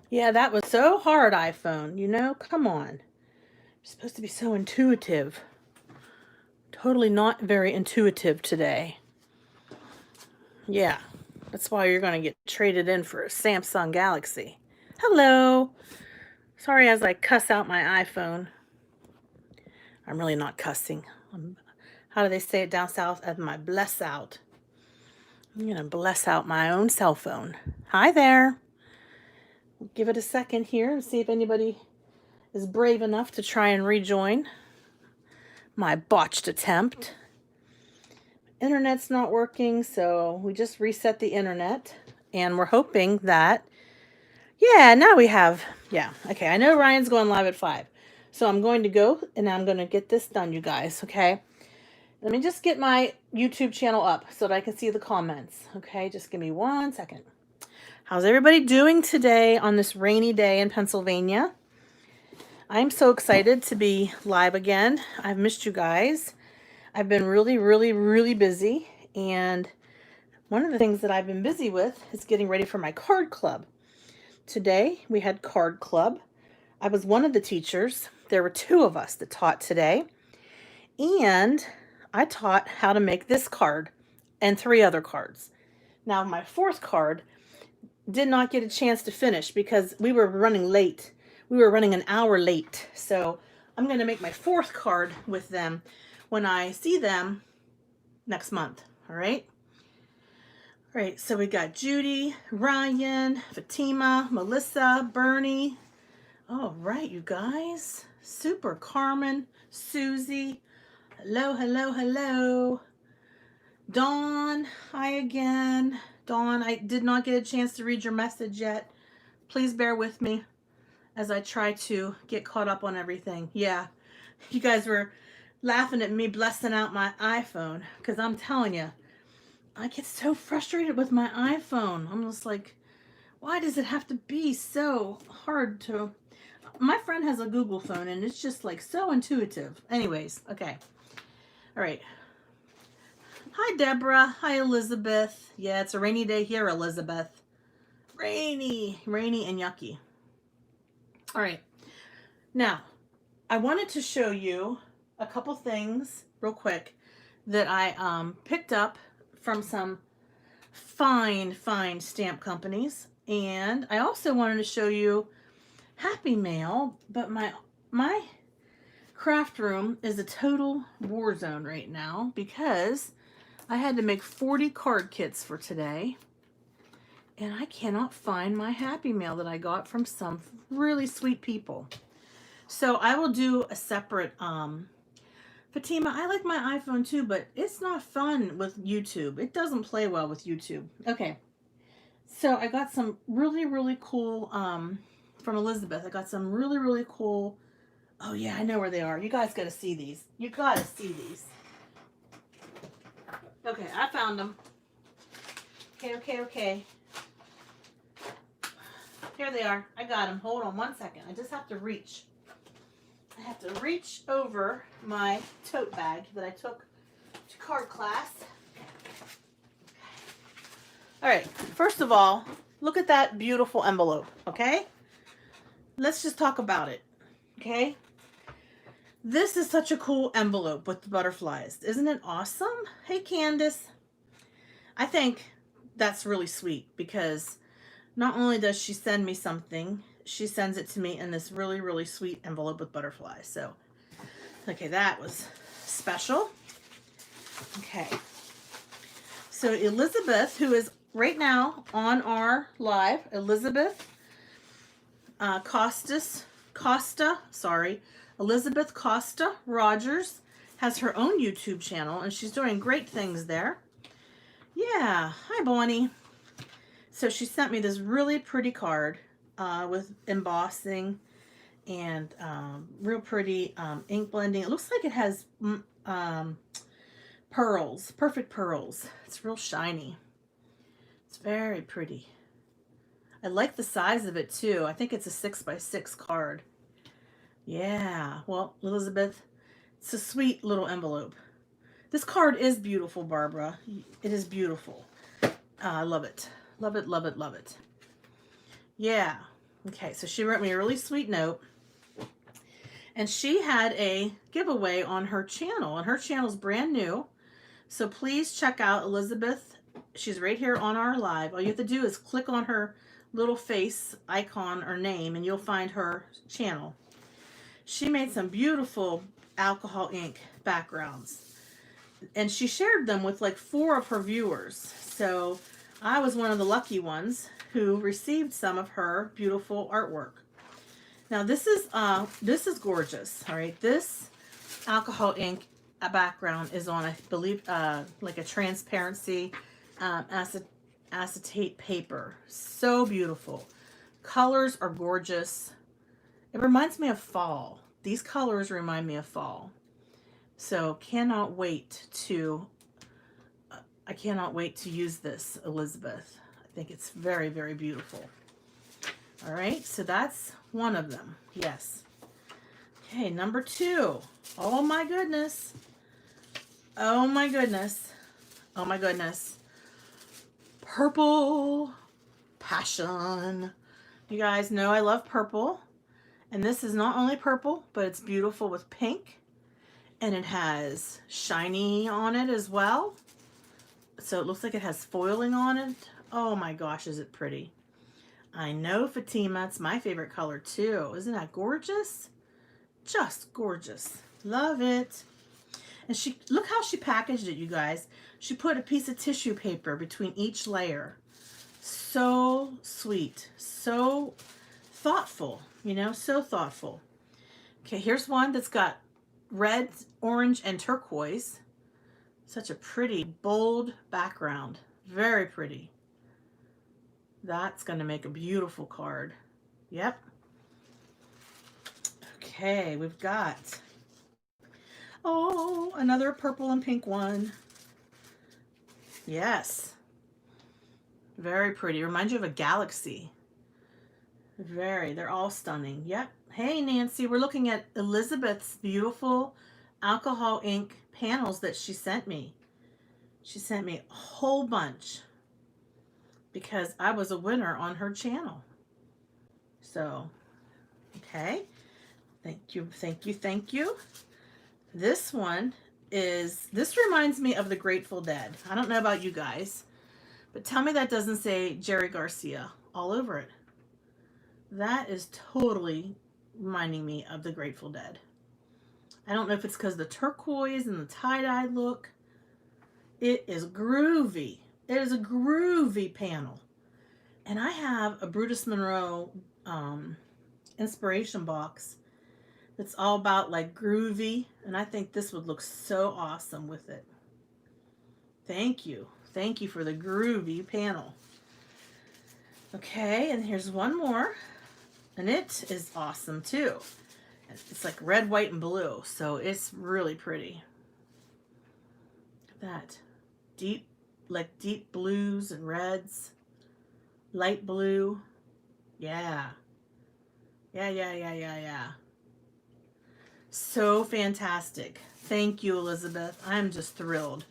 Yeah, that was so hard, iPhone. Come on. You're supposed to be so intuitive. Totally not very intuitive today. Yeah, that's why you're going to get traded in for a Samsung Galaxy. Hello. Sorry as I cuss out my iPhone. I'm really not cussing. How do they say it down south? As my bless out. I'm going to bless out my own cell phone. Hi there. Give it a second here and see if anybody is brave enough to try and rejoin my botched attempt. Internet's not working, so we just reset the internet, and we're hoping that, yeah, now we have, yeah, okay, I know Ryan's going live at 5, so I'm going to go, and I'm going to get this done, you guys, okay? Let me just get my YouTube channel up so that I can see the comments, okay? Just give me 1 second. How's everybody doing today on this rainy day in Pennsylvania? I'm so excited to be live again. I've missed you guys. I've been really, really, really busy, and one of the things that I've been busy with is getting ready for my card club. Today we had card club. I was one of the teachers. There were two of us that taught today, and I taught how to make this card and three other cards. Now, my fourth card did not get a chance to finish because we were running late. We were running an hour late. So I'm going to make my fourth card with them when I see them next month. All right. All right. So we got Judy, Ryan, Fatima, Melissa, Bernie. All right, you guys. Super Carmen, Susie. Hello, hello, hello. Dawn, hi again. Dawn, I did not get a chance to read your message yet. Please bear with me as I try to get caught up on everything. Yeah, you guys were laughing at me blessing out my iPhone because I'm telling you, I get so frustrated with my iPhone. I'm just like, why does it have to be so hard to. My friend has a Google phone and it's just like so intuitive. Anyways, okay. All right. Hi, Deborah. Hi, Elizabeth. Yeah, it's a rainy day here, Elizabeth. Rainy, rainy, and yucky. All right. Now, I wanted to show you a couple things real quick that I picked up from some fine, fine stamp companies. And I also wanted to show you Happy Mail, but my craft room is a total war zone right now because I had to make 40 card kits for today. And I cannot find my Happy Mail that I got from some really sweet people. So I will do a separate Fatima, I like my iPhone too, but it's not fun with YouTube. It doesn't play well with YouTube. Okay. So I got some really, really cool from Elizabeth. I got some really, really cool. Oh yeah, I know where they are. You guys gotta see these. You gotta see these. Okay, I found them. Okay, okay, okay. Here they are. I got them. Hold on 1 second. I just have to reach. I have to reach over my tote bag that I took to card class. All right, first of all, look at that beautiful envelope, okay? Let's just talk about it, okay? This is such a cool envelope with the butterflies. Isn't it awesome? Hey, Candace. I think that's really sweet because not only does she send me something, she sends it to me in this really, really sweet envelope with butterflies. So, okay, that was special. Okay. So Elizabeth, who is right now on our live, Elizabeth Elizabeth Costa Rogers has her own YouTube channel and she's doing great things there. Yeah, hi Bonnie. So she sent me this really pretty card with embossing and real pretty ink blending. It looks like it has pearls, perfect pearls. It's real shiny. It's very pretty. I like the size of it too. I think it's a 6x6 card. Yeah, well, Elizabeth, it's a sweet little envelope. This card is beautiful, Barbara. It is beautiful. I love it. Love it, love it, love it. Yeah. Okay, so she wrote me a really sweet note. And she had a giveaway on her channel. And her channel is brand new. So please check out Elizabeth. She's right here on our live. All you have to do is click on her little face icon or name and you'll find her channel. She made some beautiful alcohol ink backgrounds. And she shared them with like 4 of her viewers. So I was one of the lucky ones who received some of her beautiful artwork. Now this is gorgeous. All right, this alcohol ink background is on, I believe, like a transparency acetate paper. So beautiful. Colors are gorgeous. It reminds me of fall. These colors remind me of fall. So cannot wait to, I cannot wait to use this, Elizabeth. I think it's very, very beautiful. All right, so that's one of them. Yes. Okay, number 2. Oh my goodness. Oh my goodness. Oh my goodness. Purple Passion. You guys know I love purple. And this is not only purple, but it's beautiful with pink. And it has shiny on it as well. So it looks like it has foiling on it. Oh my gosh, is it pretty. I know, Fatima, it's my favorite color too. Isn't that gorgeous? Just gorgeous. Love it. And she, look how she packaged it, you guys. She put a piece of tissue paper between each layer. So sweet. So thoughtful, you know, so thoughtful. Okay, here's one that's got red, orange, and turquoise. Such a pretty, bold background. Very pretty. That's going to make a beautiful card. Yep. Okay, we've got, oh, another purple and pink one. Yes. Very pretty. Reminds you of a galaxy. They're all stunning. Yep. Hey, Nancy, we're looking at Elizabeth's beautiful alcohol ink panels that she sent me. She sent me a whole bunch because I was a winner on her channel. So, okay. Thank you, thank you, thank you. This one is, this reminds me of the Grateful Dead. I don't know about you guys, but tell me that doesn't say Jerry Garcia all over it. That is totally reminding me of the Grateful Dead. I don't know if it's because of the turquoise and the tie-dye look. It is groovy. It is a groovy panel. And I have a Brutus Monroe inspiration box that's all about like groovy. And I think this would look so awesome with it. Thank you. Thank you for the groovy panel. Okay, and here's one more. And it is awesome too. It's like red, white, and blue. So it's really pretty. Look at that. Deep, like deep blues and reds. Light blue. Yeah. Yeah. So fantastic. Thank you, Elizabeth. I'm just thrilled.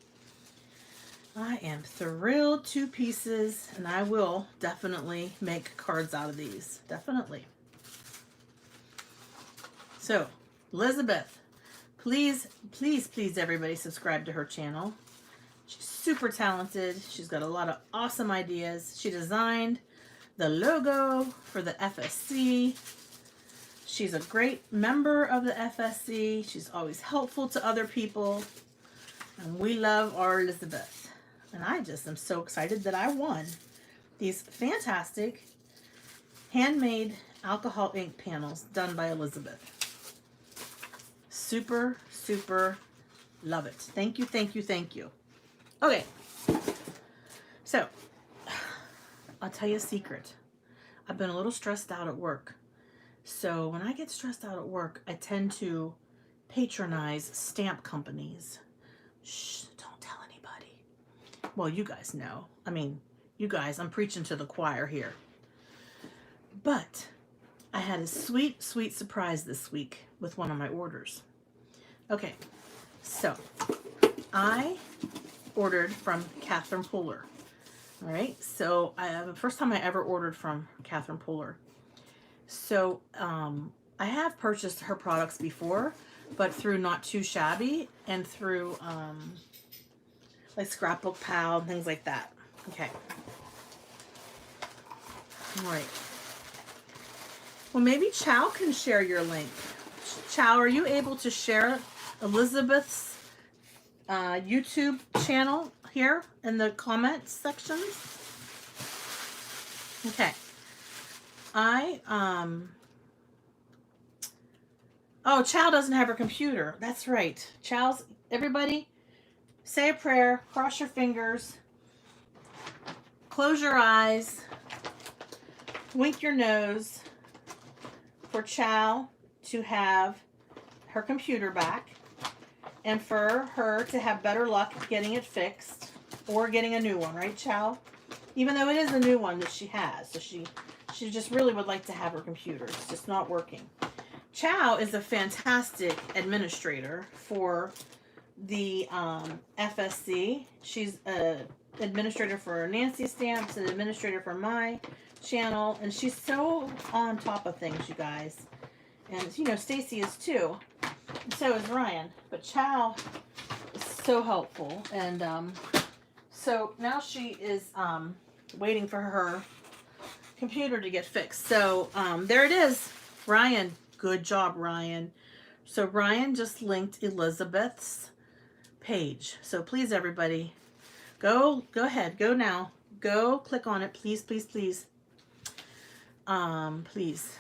I am thrilled to pieces, and I will definitely make cards out of these. Definitely. So, Elizabeth, please, please, please, everybody subscribe to her channel. She's super talented. She's got a lot of awesome ideas. She designed the logo for the FSC. She's a great member of the FSC. She's always helpful to other people. And we love our Elizabeth. And I just am so excited that I won these fantastic handmade alcohol ink panels done by Elizabeth. Super, super love it. Thank you, thank you, thank you. Okay. So, I'll tell you a secret. I've been a little stressed out at work. So when I get stressed out at work, I tend to patronize stamp companies. Shh, don't tell anybody. Well, you guys know. I mean, you guys, I'm preaching to the choir here. But I had a sweet, sweet surprise this week with one of my orders. Okay, so I ordered from Catherine Pooler. All right, so the first time I ever ordered from Catherine Pooler. So I have purchased her products before, but through Not Too Shabby and through like Scrapbook Pal and things like that. Okay. All right. Well, maybe Chow can share your link. Chow, are you able to share Elizabeth's YouTube channel here in the comments section? Okay. Oh, Chow doesn't have her computer. That's right. Chow's, everybody, say a prayer, cross your fingers, close your eyes, wink your nose for Chow to have her computer back and for her to have better luck getting it fixed or getting a new one, right, Chow? Even though it is a new one that she has, so she just really would like to have her computer. It's just not working. Chow is a fantastic administrator for the FSC. She's an administrator for Nancy Stamps, an administrator for my channel, and she's so on top of things, you guys. And you know, Stacy is too. And so is Ryan. But Chow is so helpful, and so now she is waiting for her computer to get fixed. So there it is, Ryan. Good job, Ryan. So Ryan just linked Elizabeth's page. So please, everybody, go ahead, go now, go click on it, please, please, please. Please.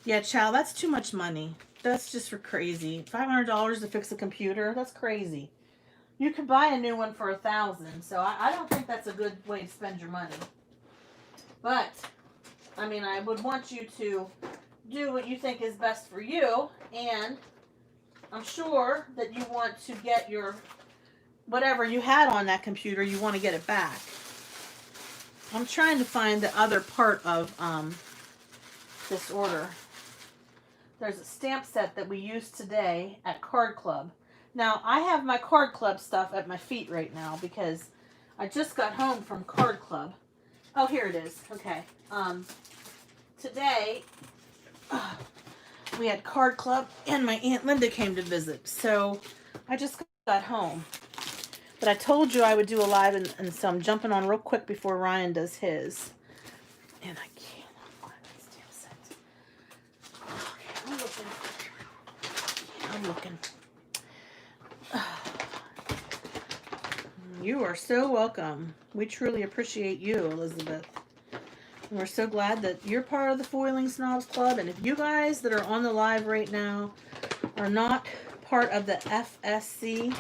Yeah, Chow, that's too much money. That's just for crazy. $500 to fix a computer? That's crazy. You could buy a new one for $1,000. So I don't think that's a good way to spend your money. But I mean, I would want you to do what you think is best for you, and I'm sure that you want to get your whatever you had on that computer, you want to get it back. I'm trying to find the other part of this order. There's a stamp set that we used today at Card Club. Now, I have my Card Club stuff at my feet right now because I just got home from Card Club. Oh, here it is. Okay. Today, we had Card Club and my Aunt Linda came to visit. So I just got home. But I told you I would do a live, and so I'm jumping on real quick before Ryan does his. And I cannot find that stamp set. Okay, I'm looking. You are so welcome. We truly appreciate you, Elizabeth. And we're so glad that you're part of the Foiling Snobs Club. And if you guys that are on the live right now are not part of the FSC,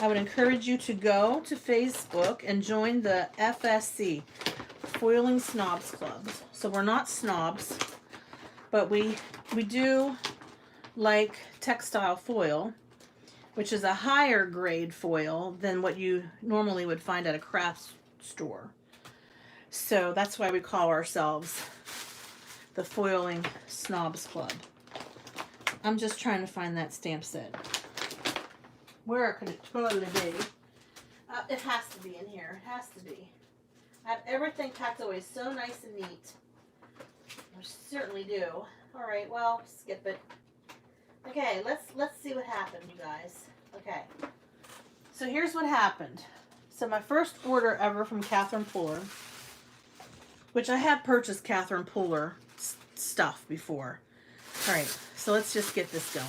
I would encourage you to go to Facebook and join the FSC, Foiling Snobs Club. So we're not snobs, but we do like textile foil, which is a higher grade foil than what you normally would find at a craft store. So that's why we call ourselves the Foiling Snobs Club. I'm just trying to find that stamp set. Where could it totally be? It has to be in here. It has to be. I have everything packed away so nice and neat. I certainly do. All right, well, skip it. Okay, let's see what happened, you guys. Okay. So here's what happened. So my first order ever from Catherine Puller, which I have purchased Catherine Puller stuff before. All right, so let's just get this going.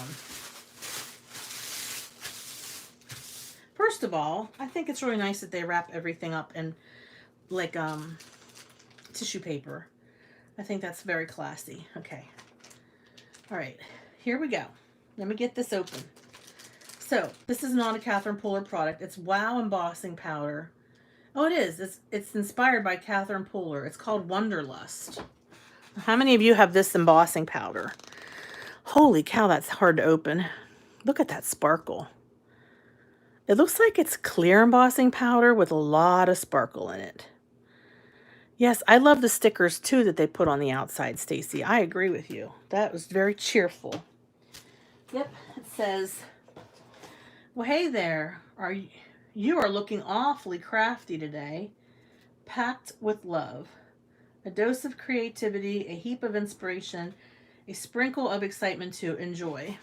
First of all, I think it's really nice that they wrap everything up in like tissue paper. I think that's very classy. Okay. All right, here we go. Let me get this open. So this is not a Catherine Puller product. It's Wow embossing powder. Oh, it is. It's inspired by Catherine Puller. It's called Wonderlust. How many of you have this embossing powder? Holy cow, that's hard to open. Look at that sparkle. It looks like it's clear embossing powder with a lot of sparkle in it. Yes, I love the stickers too that they put on the outside, Stacy. I agree with you. That was very cheerful. Yep, it says, well, hey there. You are looking awfully crafty today. Packed with love. A dose of creativity, a heap of inspiration, a sprinkle of excitement to enjoy.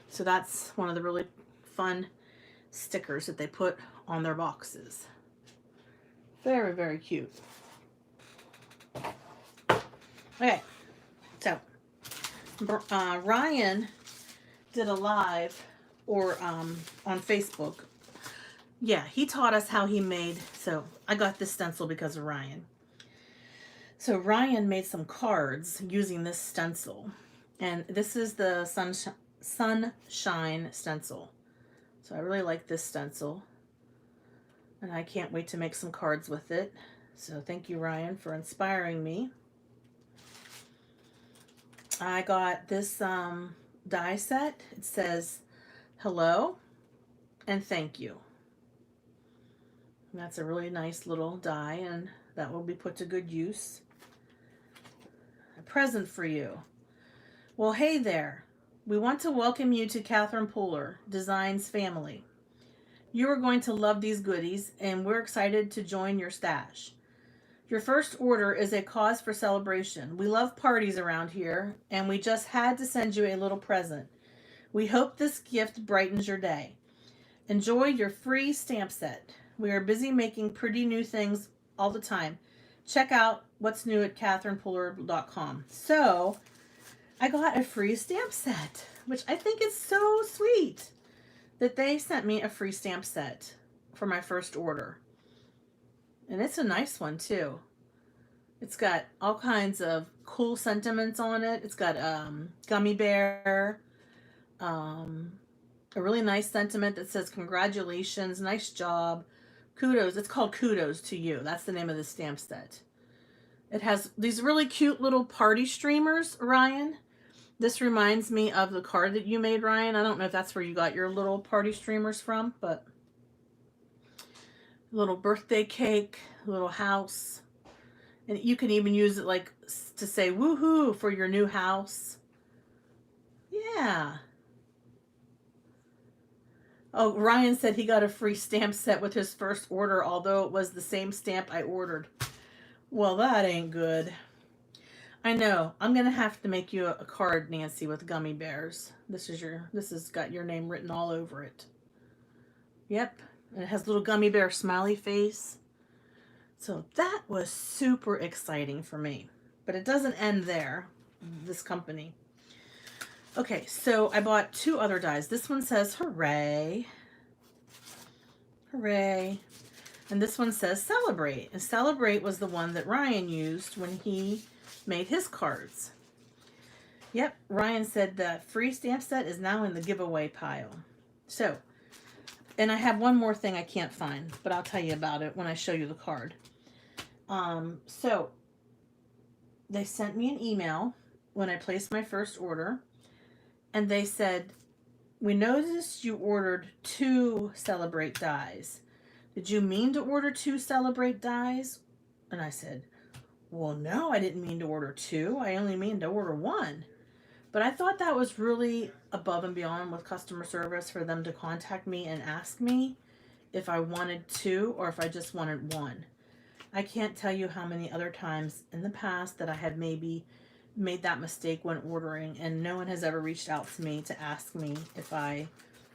So that's one of the really fun stickers that they put on their boxes. Very, very cute. Okay, so Ryan did a live on Facebook. Yeah, he taught us how he made, so I got this stencil because of Ryan. So Ryan made some cards using this stencil. And this is the Sunshine stencil. So I really like this stencil. And I can't wait to make some cards with it. So thank you, Ryan, for inspiring me. I got this die set. It says hello and thank you. And that's a really nice little die, and that will be put to good use. A present for you. Well, hey there. We want to welcome you to Catherine Pooler Designs family. You are going to love these goodies, and we're excited to join your stash. Your first order is a cause for celebration. We love parties around here, and we just had to send you a little present. We hope this gift brightens your day. Enjoy your free stamp set. We are busy making pretty new things all the time. Check out what's new at catherinepooler.com. So, I got a free stamp set, which I think is so sweet that they sent me a free stamp set for my first order. And it's a nice one too. It's got all kinds of cool sentiments on it. It's got gummy bear, a really nice sentiment that says congratulations, nice job, kudos. It's called Kudos to You. That's the name of the stamp set. It has these really cute little party streamers, Ryan. This reminds me of the card that you made, Ryan. I don't know if that's where you got your little party streamers from, but little birthday cake, little house. And you can even use it like to say woohoo for your new house. Yeah. Oh, Ryan said he got a free stamp set with his first order, although it was the same stamp I ordered. Well, that ain't good. I know. I'm going to have to make you a card, Nancy, with gummy bears. This has got your name written all over it. Yep. And it has a little gummy bear smiley face. So that was super exciting for me. But it doesn't end there, this company. Okay, so I bought 2 other dies. This one says hooray. Hooray. And this one says celebrate. And celebrate was the one that Ryan used when he made his cards. Yep, Ryan said the free stamp set is now in the giveaway pile. So, and I have one more thing I can't find, but I'll tell you about it when I show you the card. So they sent me an email when I placed my first order, and they said, we noticed you ordered 2 Celebrate dies. Did you mean to order 2 Celebrate dies? And I said, well, no, I didn't mean to order 2. I only mean to order 1. But I thought that was really above and beyond with customer service for them to contact me and ask me if I wanted 2 or if I just wanted 1. I can't tell you how many other times in the past that I had maybe made that mistake when ordering, and no one has ever reached out to me to ask me if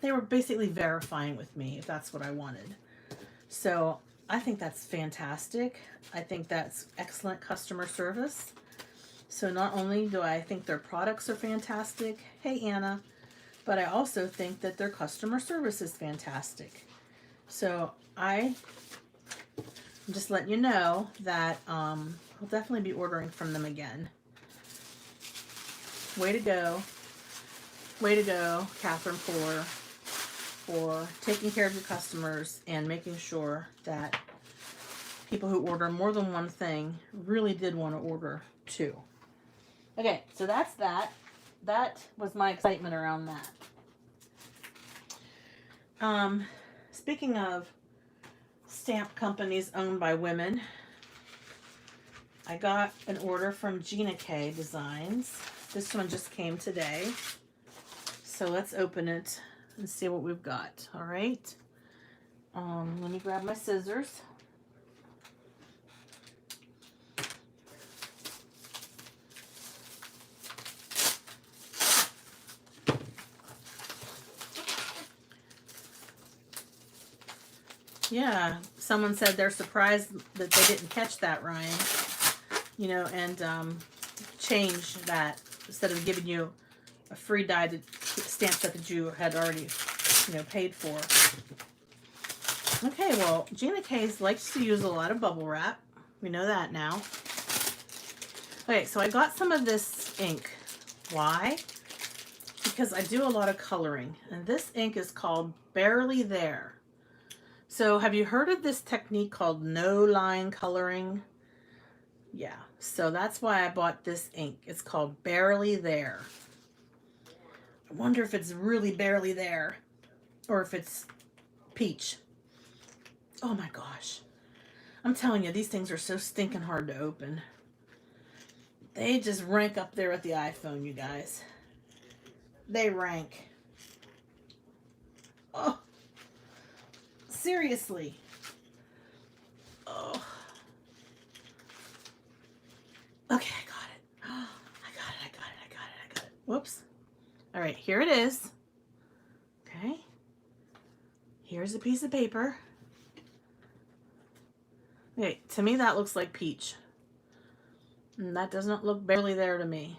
they were basically verifying with me if that's what I wanted. So I think that's fantastic. I think that's excellent customer service. So not only do I think their products are fantastic, hey Anna, but I also think that their customer service is fantastic. So I'm just letting you know that I'll definitely be ordering from them again. Way to go. Way to go, Catherine Pooler, for taking care of your customers and making sure that people who order more than one thing really did want to order 2. Okay, so that's that. That was my excitement around that. Speaking of stamp companies owned by women, I got an order from Gina K Designs. This one just came today. So let's open it and see what we've got. All right. Let me grab my scissors. Yeah, someone said they're surprised that they didn't catch that, Ryan. You know, and change that instead of giving you a free die stamp set that you had already, you know, paid for. Okay, well, Gina K's likes to use a lot of bubble wrap. We know that now. Okay, so I got some of this ink. Why? Because I do a lot of coloring, and this ink is called Barely There. So have you heard of this technique called no line coloring? Yeah, so that's why I bought this ink. It's called Barely There. I wonder if it's really barely there or if it's peach. Oh my gosh. I'm telling you, these things are so stinking hard to open. They just rank up there at the iPhone, you guys. They rank. Oh, seriously. Oh. Okay, I got it. Oh, I got it. Whoops. All right, here it is. Okay. Here's a piece of paper. Okay, to me that looks like peach. And that doesn't look barely there to me.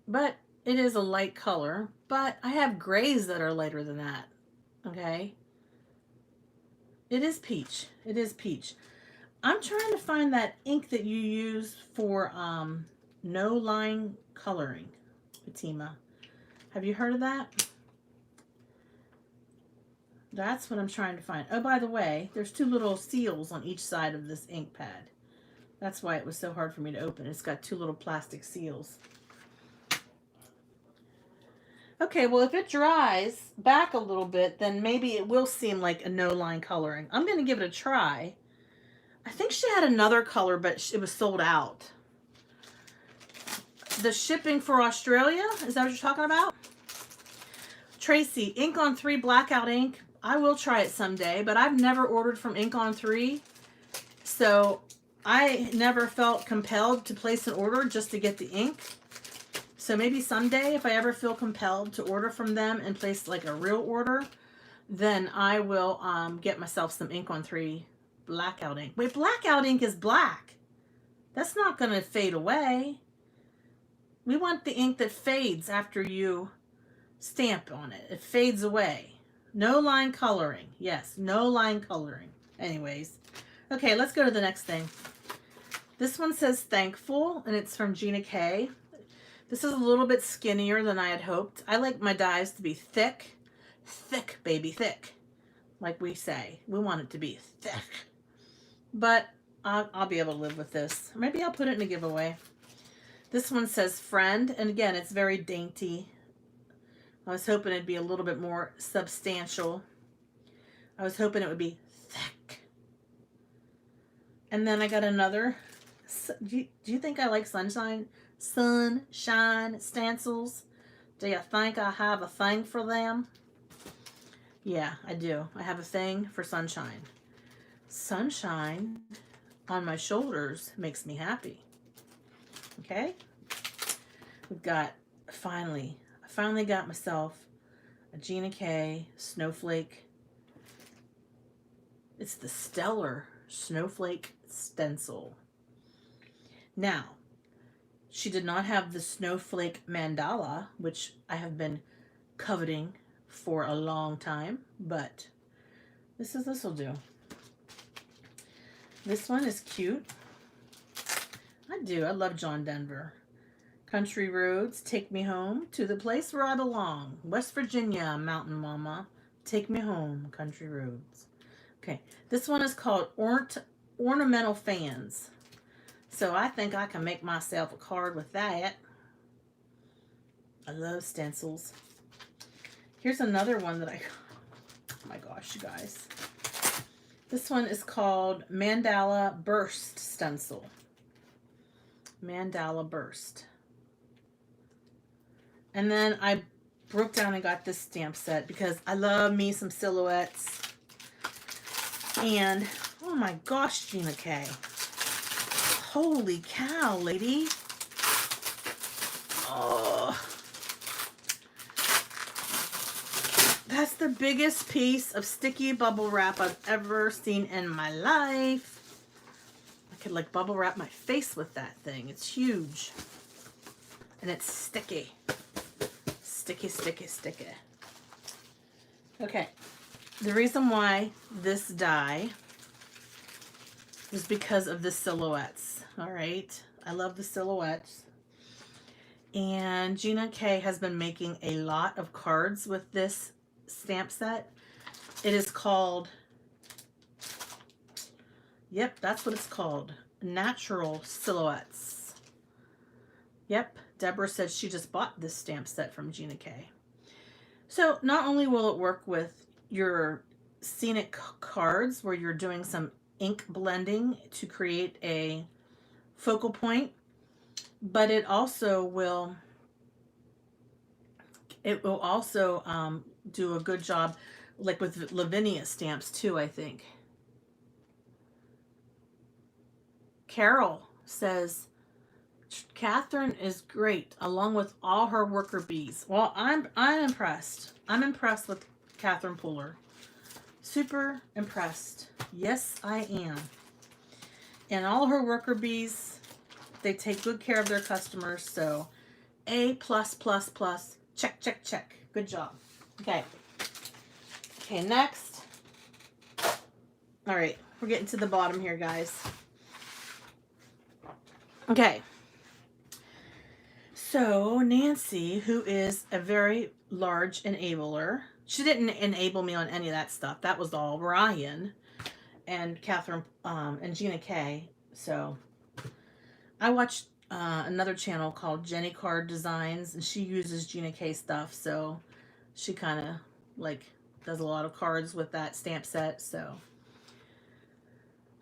But it is a light color, but I have grays that are lighter than that. Okay. It is peach. It is peach. I'm trying to find that ink that you use for no line coloring, Fatima. Have you heard of that? That's what I'm trying to find. Oh, by the way, there's two little seals on each side of this ink pad. That's why it was so hard for me to open. It's got two little plastic seals. Okay, well, if it dries back a little bit, then maybe it will seem like a no-line coloring. I'm going to give it a try. I think she had another color, but it was sold out. The shipping for Australia, is that what you're talking about? Tracy, Ink on 3 blackout ink. I will try it someday, but I've never ordered from Ink on 3. So I never felt compelled to place an order just to get the ink. So maybe someday, if I ever feel compelled to order from them and place like a real order, then I will get myself some Ink on 3 blackout ink. Wait, blackout ink is black. That's not going to fade away. We want the ink that fades after you stamp on it. It fades away. No line coloring. Yes, no line coloring. Anyways. Okay, let's go to the next thing. This one says Thankful, and it's from Gina K. This is a little bit skinnier than I had hoped. I like my dies to be thick. Thick, baby, thick. Like we say. We want it to be thick. But I'll be able to live with this. Maybe I'll put it in a giveaway. This one says Friend, and again, it's very dainty. I was hoping it'd be a little bit more substantial. I was hoping it would be thick. And then I got another. Do you think I like sunshine stencils? Do you think I have a thing for them? Yeah, I do. I have a thing for sunshine. Sunshine on my shoulders makes me happy. Okay? We've got, I finally got myself a Gina K Snowflake. It's the Stellar Snowflake Stencil. Now, she did not have the Snowflake Mandala, which I have been coveting for a long time, but this will do. This one is cute. I love John Denver. Country roads, take me home to the place where I belong. West Virginia, mountain mama, take me home, country roads. Okay, this one is called Ornamental Fans. So I think I can make myself a card with that. I love stencils. Here's another one that I got. Oh my gosh, you guys. This one is called Mandala Burst Stencil. Mandala Burst. And then I broke down and got this stamp set because I love me some silhouettes. And, oh my gosh, Gina K. Holy cow, lady. Oh. That's the biggest piece of sticky bubble wrap I've ever seen in my life. I could like bubble wrap my face with that thing. It's huge. And it's sticky. Sticky, sticky, sticky. Okay. The reason why this die is because of the silhouettes. All right. I love the silhouettes. And Gina K has been making a lot of cards with this stamp set. It is called, yep, that's what it's called. Natural Silhouettes. Yep, Deborah said she just bought this stamp set from Gina K. So not only will it work with your scenic cards where you're doing some ink blending to create a focal point, but it will also do a good job like with Lavinia stamps too, I think. Carol says Catherine is great along with all her worker bees. Well, I'm impressed. I'm impressed with Catherine Pooler. Super impressed. Yes, I am. And all her worker bees, they take good care of their customers. So A+++. Check, check, check. Good job. Okay. Okay, next. All right, we're getting to the bottom here, guys. Okay. So Nancy, who is a very large enabler, she didn't enable me on any of that stuff. That was all Ryan and Catherine and Gina K. So I watched another channel called Jenny Card Designs, and she uses Gina K stuff. So she kind of like does a lot of cards with that stamp set. So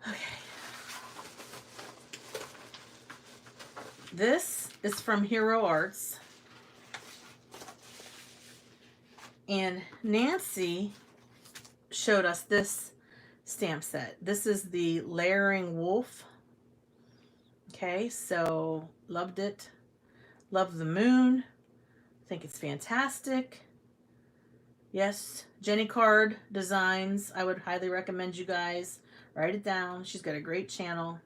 okay. This is from Hero Arts. And Nancy showed us this stamp set. This is the Layering Wolf. Okay, so loved it. Love the moon. Think it's fantastic. Yes, Jenny Card Designs. I would highly recommend you guys write it down. She's got a great channel.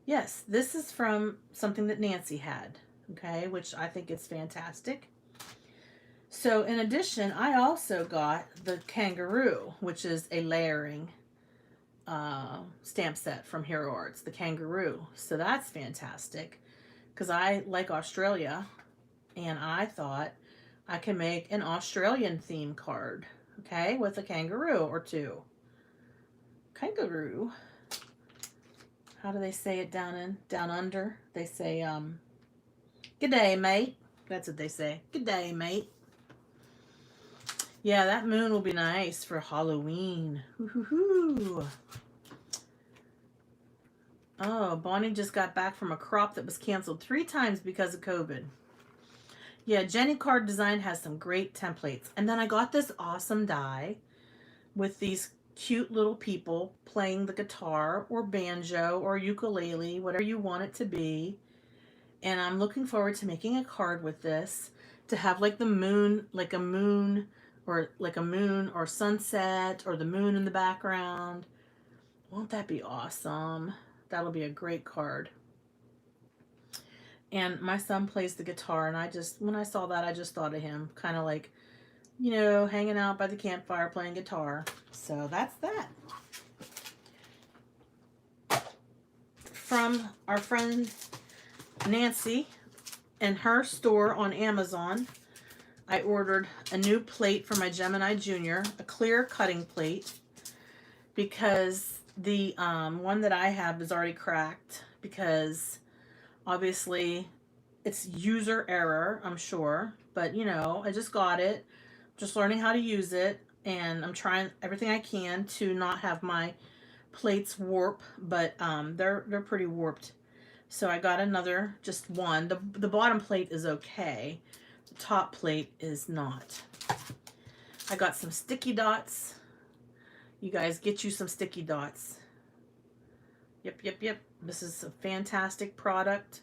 Yes, this is from something that Nancy had, okay, which I think is fantastic. So in addition, I also got the Kangaroo, which is a layering stamp set from Hero Arts, the Kangaroo. So that's fantastic because I like Australia, and I thought I can make an Australian theme card, okay, with a kangaroo or two. Kangaroo. How do they say it down under? They say, good day, mate. That's what they say. Good day, mate. Yeah, that moon will be nice for Halloween. Hoo-hoo-hoo. Oh, Bonnie just got back from a crop that was canceled 3 times because of COVID. Yeah, Jenny Card Design has some great templates. And then I got this awesome die with these cute little people playing the guitar or banjo or ukulele, whatever you want it to be. And I'm looking forward to making a card with this to have like the moon, like a moon or sunset or the moon in the background. Won't that be awesome? That'll be a great card. And my son plays the guitar, and when I saw that, I just thought of him, kind of like, you know, hanging out by the campfire playing guitar. So that's that. From our friend Nancy and her store on Amazon, I ordered a new plate for my Gemini Junior, a clear cutting plate, because the one that I have is already cracked because obviously it's user error, I'm sure, but you know, I just got it, just learning how to use it, and I'm trying everything I can to not have my plates warp, but they're pretty warped. So I got another, just one. The bottom plate is okay. The top plate is not. I got some sticky dots. You guys, get you some sticky dots. Yep. This is a fantastic product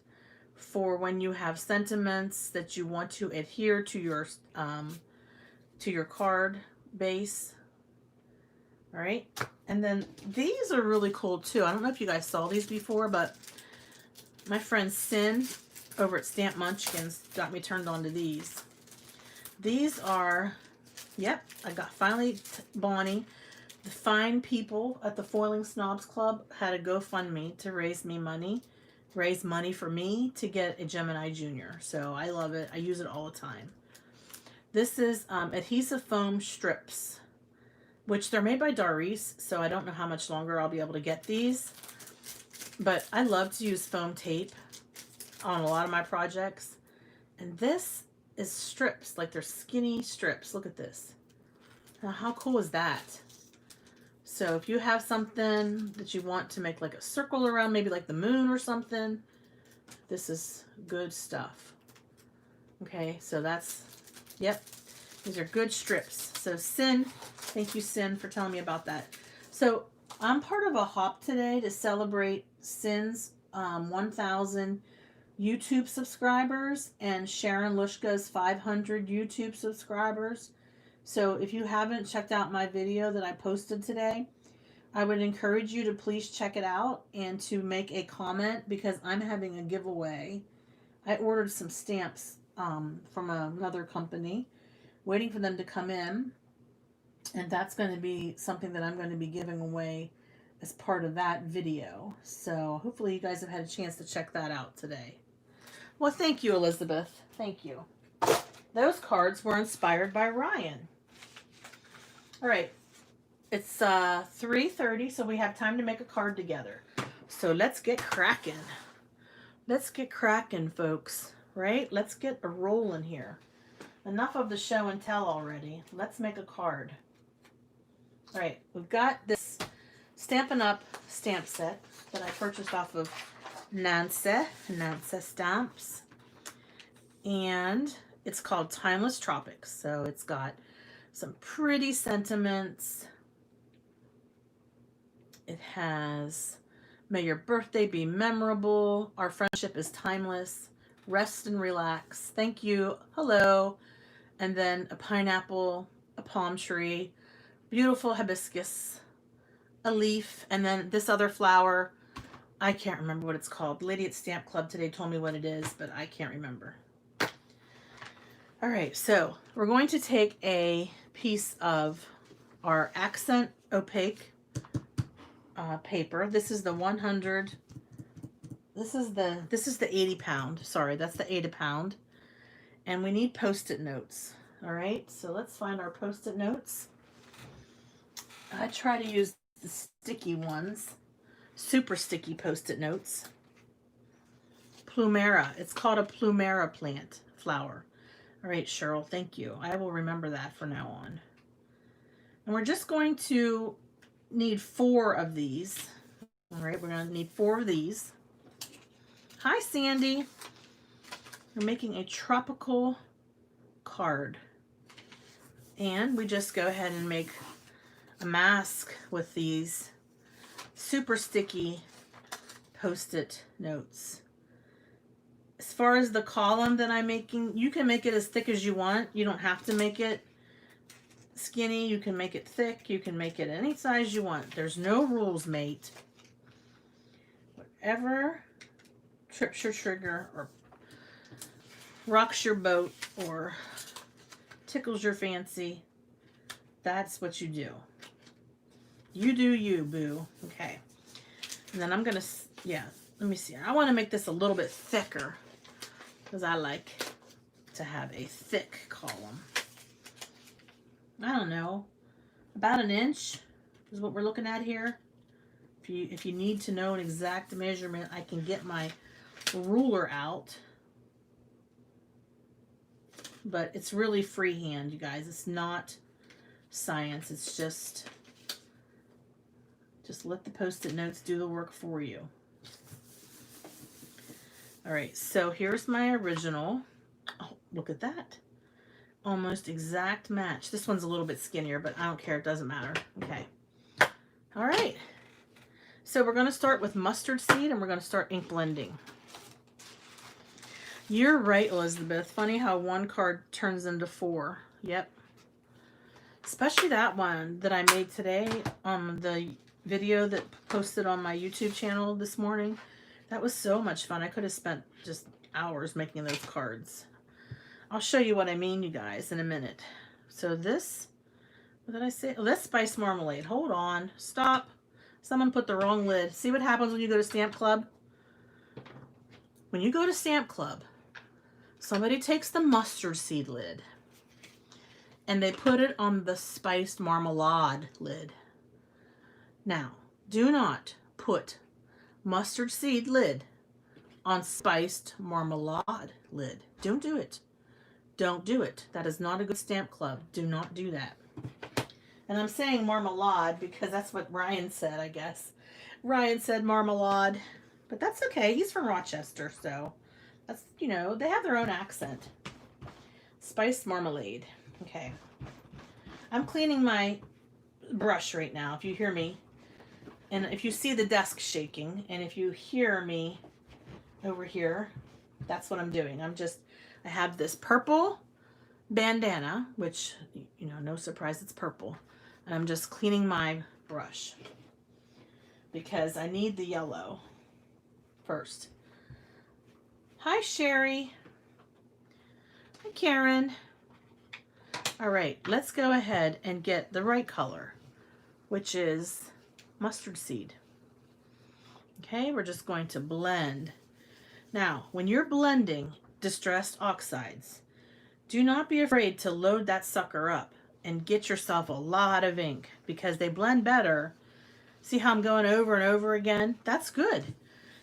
for when you have sentiments that you want to adhere to to your card base. All right. And then these are really cool too. I don't know if you guys saw these before, but my friend Sin over at Stamp Munchkins got me turned on to these. These are, yep, I got finally, Bonnie, the fine people at the Foiling Snobs Club had a GoFundMe to raise money for me to get a Gemini Junior. So I love it. I use it all the time. This is adhesive foam strips, which they're made by Darice, so I don't know how much longer I'll be able to get these. But I love to use foam tape on a lot of my projects. And this is strips, like they're skinny strips. Look at this. Now, how cool is that? So if you have something that you want to make like a circle around, maybe like the moon or something, this is good stuff. Okay, so that's, yep, these are good strips. So Sin, thank you Sin for telling me about that. So I'm part of a hop today to celebrate Sin's 1,000 YouTube subscribers and Sharon Lushka's 500 YouTube subscribers. So if you haven't checked out my video that I posted today, I would encourage you to please check it out and to make a comment because I'm having a giveaway. I ordered some stamps from another company, waiting for them to come in. And that's going to be something that I'm going to be giving away as part of that video. So hopefully you guys have had a chance to check that out today. Well, thank you, Elizabeth. Thank you. Those cards were inspired by Ryan. All right. It's 3:30, so we have time to make a card together. So let's get cracking. Let's get cracking, folks. Right? Let's get a rolling here. Enough of the show and tell already. Let's make a card. All right. We've got this Stampin' Up! Stamp set that I purchased off of Nance Stamps. And it's called Timeless Tropics. So it's got some pretty sentiments. It has, may your birthday be memorable. Our friendship is timeless. Rest and relax. Thank you. Hello. And then a pineapple, a palm tree, beautiful hibiscus, a leaf, and then this other flower. I can't remember what it's called. The lady at Stamp Club today told me what it is, but I can't remember. All right, so we're going to take a piece of our accent opaque paper. This is the 100. This is the 80 pound. Sorry, that's the 80 pound. And we need Post-it notes. All right, so let's find our Post-it notes. I try to use the sticky ones. Super sticky Post-it notes. Plumera. It's called a Plumera plant flower. All right, Cheryl, thank you. I will remember that from now on. And we're just going to need 4 of these. All right, we're going to need 4 of these. Hi, Sandy. We're making a tropical card. And we just go ahead and make a mask with these super sticky Post-it notes. As far as the column that I'm making, you can make it as thick as you want. You don't have to make it skinny. You can make it thick. You can make it any size you want. There's no rules, mate. Whatever trips your trigger or rocks your boat or tickles your fancy, that's what you do. You do you, boo. Okay. And then I'm going to, yeah, let me see. I want to make this a little bit thicker because I like to have a thick column. I don't know, about 1 inch is what we're looking at here. If you need to know an exact measurement, I can get my ruler out. But it's really freehand, you guys. It's not science. It's just let the Post-it notes do the work for you. All right, so here's my original. Oh, look at that. Almost exact match. This one's a little bit skinnier, but I don't care. It doesn't matter. Okay. All right. So we're going to start with mustard seed, and we're going to start ink blending. You're right, Elizabeth. Funny how 1 card turns into 4. Yep. Especially that one that I made today on the video that posted on my YouTube channel this morning. That was so much fun. I could have spent just hours making those cards. I'll show you what I mean, you guys, in a minute. So this, what did I say? Oh, that's Spice Marmalade. Hold on. Stop. Someone put the wrong lid. See what happens when you go to Stamp Club? When you go to Stamp Club, somebody takes the mustard seed lid and they put it on the spiced marmalade lid. Now, do not put mustard seed lid on spiced marmalade lid. Don't do it. Don't do it. That is not a good Stamp Club. Do not do that. And I'm saying marmalade because that's what Ryan said, I guess. Ryan said marmalade, but that's okay. He's from Rochester, so that's, you know, they have their own accent. Spiced marmalade. Okay. I'm cleaning my brush right now, if you hear me. And if you see the desk shaking, and if you hear me over here, that's what I'm doing. I have this purple bandana, which, you know, no surprise, it's purple. And I'm just cleaning my brush because I need the yellow first. Hi, Sherry. Hi, Karen. All right, let's go ahead and get the right color, which is mustard seed. Okay, we're just going to blend. Now, when you're blending distressed oxides, do not be afraid to load that sucker up and get yourself a lot of ink because they blend better. See how I'm going over and over again? That's good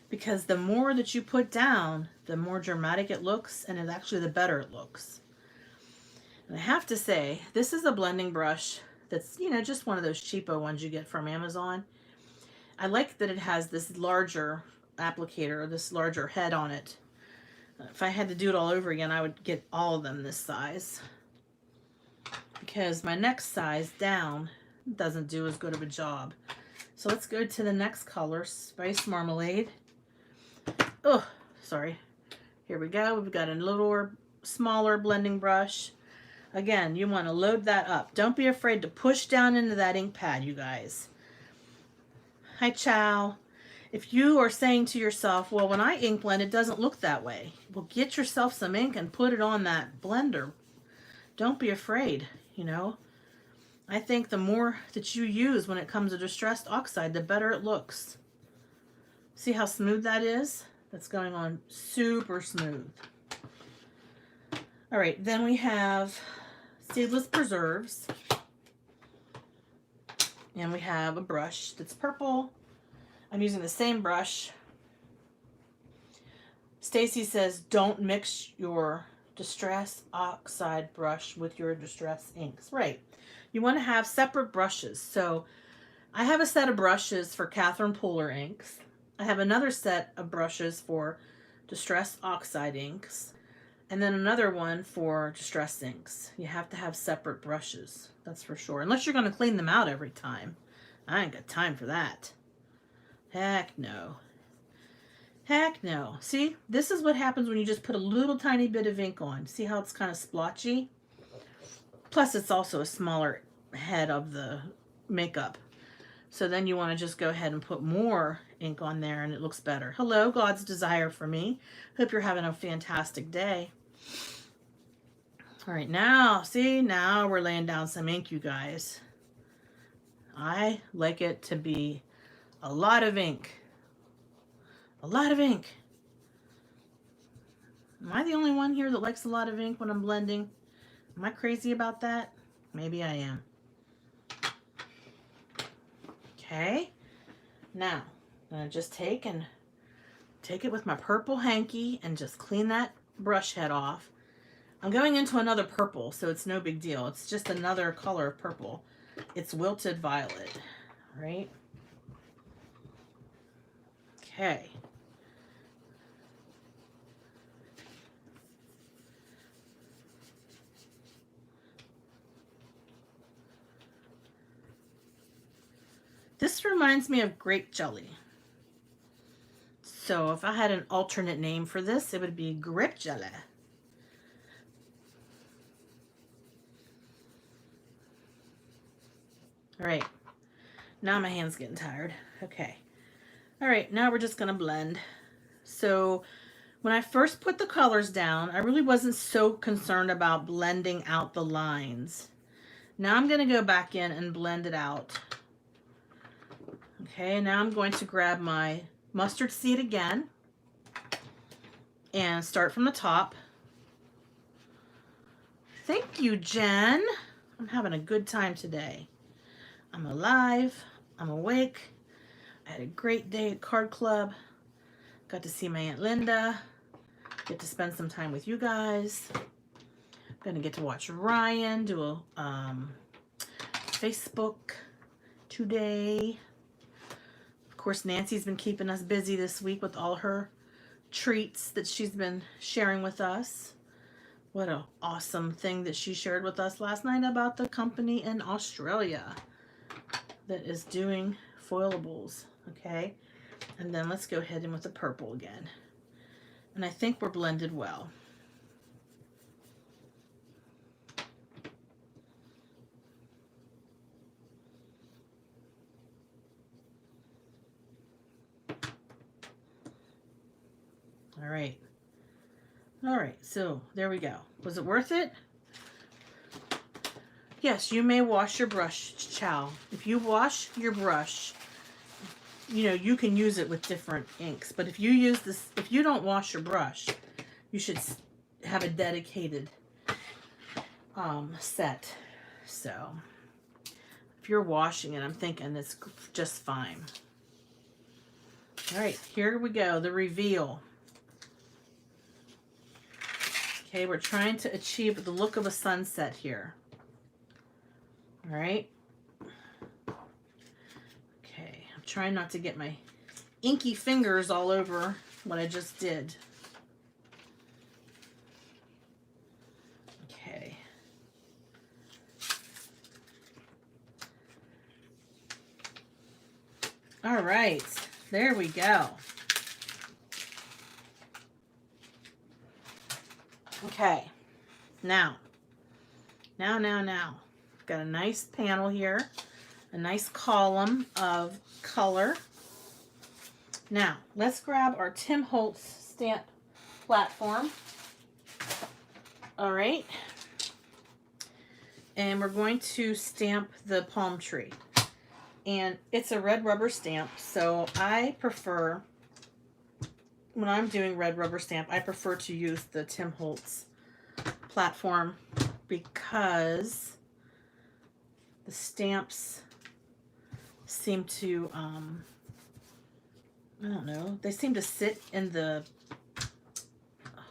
because the more that you put down, the more dramatic it looks, and it's actually the better it looks. And I have to say, this is a blending brush that's, you know, just one of those cheapo ones you get from Amazon. I like that it has this larger applicator, this larger head on it. If I had to do it all over again, I would get all of them this size because my next size down doesn't do as good of a job. So let's go to the next color, Spice Marmalade. Oh, sorry. Here we go. We've got a little smaller blending brush. Again, you want to load that up. Don't be afraid to push down into that ink pad, you guys. Hi, Chow. If you are saying to yourself, well, when I ink blend, it doesn't look that way. Well, get yourself some ink and put it on that blender. Don't be afraid, you know. I think the more that you use when it comes to distressed oxide, the better it looks. See how smooth that is? That's going on super smooth. All right, then we have Seedless Preserves. And we have a brush that's purple. I'm using the same brush. Stacy says, don't mix your distress oxide brush with your distress inks. Right. You want to have separate brushes. So I have a set of brushes for Catherine Pooler inks. I have another set of brushes for distress oxide inks. And then another one for distress inks. You have to have separate brushes. That's for sure. Unless you're going to clean them out every time. I ain't got time for that. Heck no. Heck no. See, this is what happens when you just put a little tiny bit of ink on. See how it's kind of splotchy? Plus, it's also a smaller head of the makeup. So then you want to just go ahead and put more ink on there and it looks better. Hello, God's Desire for me. Hope you're having a fantastic day. All right, now, see, now we're laying down some ink, you guys. I like it to be a lot of ink. A lot of ink. Am I the only one here that likes a lot of ink when I'm blending? Am I crazy about that? Maybe I am. Okay. Now, I'm going to just take it with my purple hanky and just clean that brush head off. I'm going into another purple, so it's no big deal. It's just another color of purple. It's Wilted Violet, right? Okay. This reminds me of grape jelly. So if I had an alternate name for this, it would be grape jelly. All right. Now my hand's getting tired. Okay. All right, now we're just gonna blend. So when I first put the colors down, I really wasn't so concerned about blending out the lines. Now I'm gonna go back in and blend it out. Okay, now I'm going to grab my mustard seed again and start from the top. Thank you, Jen. I'm having a good time today. I'm alive, I'm awake. I had a great day at Card Club. Got to see my Aunt Linda. Get to spend some time with you guys. Gonna get to watch Ryan do a Facebook today. Of course, Nancy's been keeping us busy this week with all her treats that she's been sharing with us. What an awesome thing that she shared with us last night about the company in Australia that is doing foilables. Okay, and then let's go ahead in with the purple again. And I think we're blended well. All right. All right, so there we go. Was it worth it? Yes, you may wash your brush, Chow. If you wash your brush, you know, you can use it with different inks. But if you use this, if you don't wash your brush, you should have a dedicated set. So if you're washing it, I'm thinking it's just fine. All right, here we go, the reveal. Okay, we're trying to achieve the look of a sunset here. All right. Okay, I'm trying not to get my inky fingers all over what I just did. Okay. All right, there we go. Okay, now. Got a nice panel here, a nice column of color. Now, let's grab our Tim Holtz stamp platform. All right. And we're going to stamp the palm tree. And it's a red rubber stamp, so I prefer, when I'm doing red rubber stamp, I prefer to use the Tim Holtz platform because the stamps seem to, I don't know, they seem to sit in the,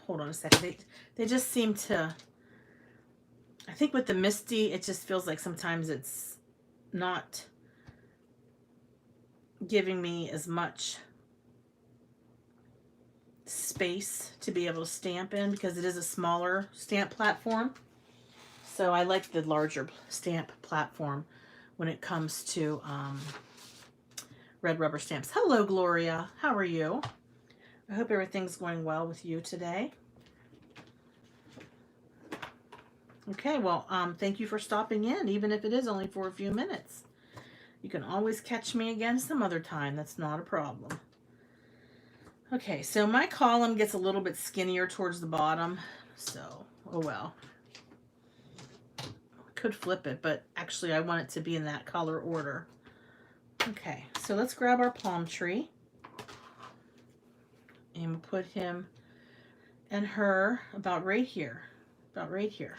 hold on a second, they just seem to, I think with the Misty, it just feels like sometimes it's not giving me as much space to be able to stamp in because it is a smaller stamp platform. So I like the larger stamp platform when it comes to red rubber stamps. Hello, Gloria. How are you? I hope everything's going well with you today. Okay, well, thank you for stopping in, even if it is only for a few minutes. You can always catch me again some other time. That's not a problem. Okay, so my column gets a little bit skinnier towards the bottom, so, oh well. Could flip it, but actually I want it to be in that color order. Okay, so let's grab our palm tree and put him and her about right here. About right here.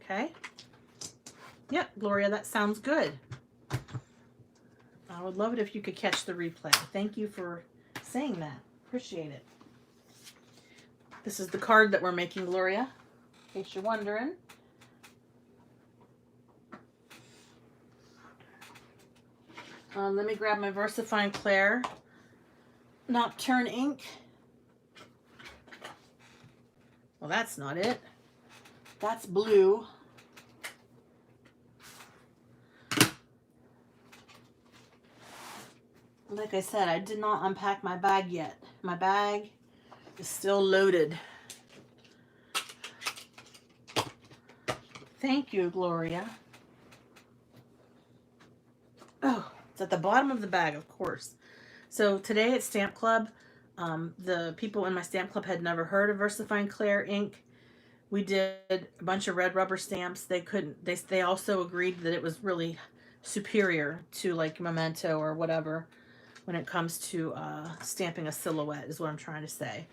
Okay? Yep, Gloria, that sounds good. I would love it if you could catch the replay. Thank you for saying that. Appreciate it. This is the card that we're making, Gloria, in case you're wondering. Let me grab my VersaFine Clair Nocturne ink. Well, that's not it. That's blue. Like I said, I did not unpack my bag yet. My bag is still loaded. Thank you, Gloria. at the bottom of the bag, of course. So today at Stamp Club, the people in my Stamp Club had never heard of VersaFine Clair ink. We did a bunch of red rubber stamps. They also agreed that it was really superior to like Memento or whatever when it comes to stamping a silhouette, is what I'm trying to say.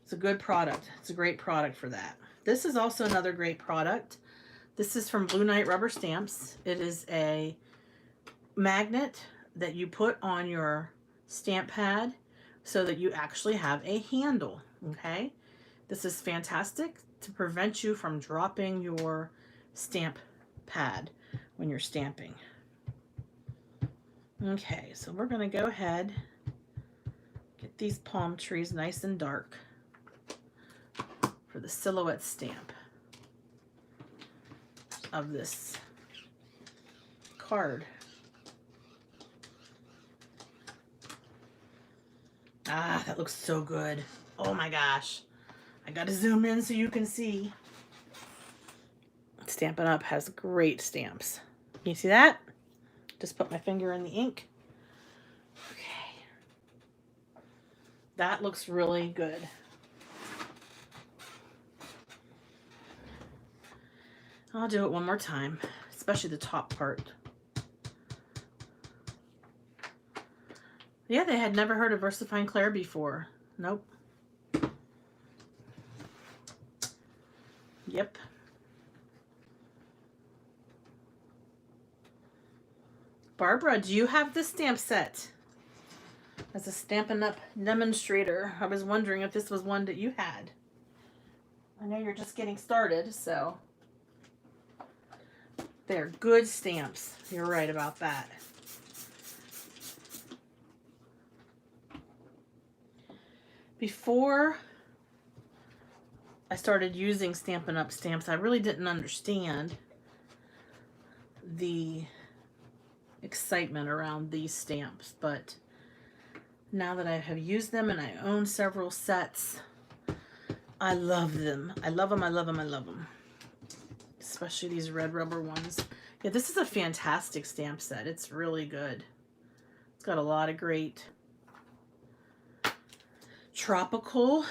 It's a good product. It's a great product for that. This is also another great product. This is from Blue Knight Rubber Stamps. It is a magnet that you put on your stamp pad so that you actually have a handle, okay? This is fantastic to prevent you from dropping your stamp pad when you're stamping. Okay, so we're going to go ahead, get these palm trees nice and dark for the silhouette stamp of this card. Ah, that looks so good. Oh my gosh. I gotta zoom in so you can see. Stampin' Up! Has great stamps. Can you see that? Just put my finger in the ink. Okay. That looks really good. I'll do it one more time, especially the top part. Yeah, they had never heard of VersaFine Clair before. Nope. Yep. Barbara, do you have this stamp set? As a Stampin' Up! Demonstrator, I was wondering if this was one that you had. I know you're just getting started, so they're good stamps. You're right about that. Before I started using Stampin' Up! Stamps, I really didn't understand the excitement around these stamps, but now that I have used them and I own several sets, I love them. I love them, I love them, I love them. Especially these red rubber ones. Yeah, this is a fantastic stamp set. It's really good. It's got a lot of great tropical.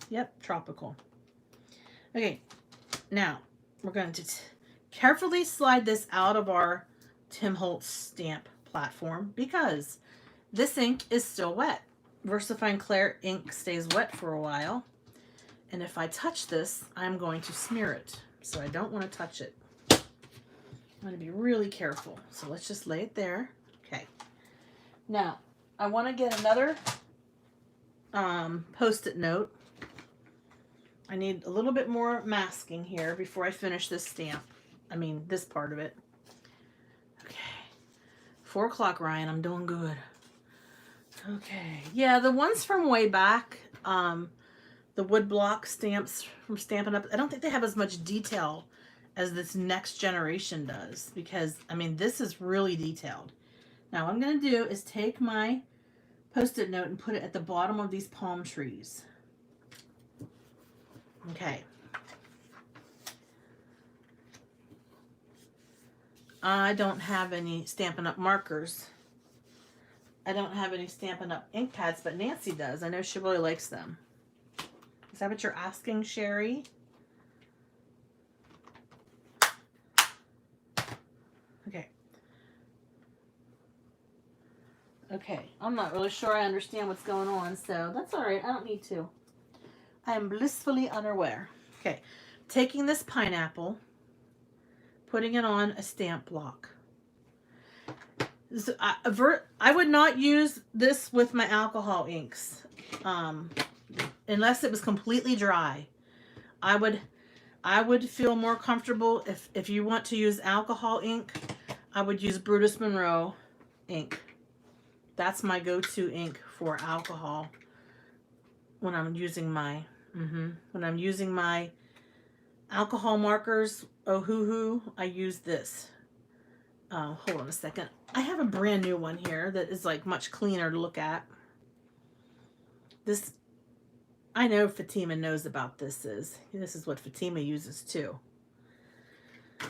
Yep, tropical. Okay, now we're going to carefully slide this out of our Tim Holtz stamp platform because this ink is still wet. VersaFine Clair ink stays wet for a while, and if I touch this, I'm going to smear it. So I don't want to touch it. I'm going to be really careful. So let's just lay it there. Okay. Now, I want to get another Post-it note. I need a little bit more masking here before I finish this stamp. I mean, this part of it. Okay. 4 o'clock, Ryan. I'm doing good. Okay. Yeah, the ones from way back, the wood block stamps from Stampin' Up!, I don't think they have as much detail as this next generation does because, I mean, this is really detailed. Now, what I'm going to do is take my Post-it note and put it at the bottom of these palm trees. Okay. I don't have any Stampin' Up! Markers. I don't have any Stampin' Up! Ink pads, but Nancy does. I know she really likes them. Is that what you're asking, Sherry? Okay. Okay. I'm not really sure I understand what's going on, so that's all right. I don't need to. I am blissfully unaware. Okay. Taking this pineapple, putting it on a stamp block. So I would not use this with my alcohol inks unless it was completely dry. I would feel more comfortable if you want to use alcohol ink. I would use Brutus Monroe ink. That's my go-to ink for alcohol when I'm using my alcohol markers. Ohuhu, I use this. Hold on a second. I have a brand new one here that is like much cleaner to look at. This, I know Fatima knows about this. This is what Fatima uses too.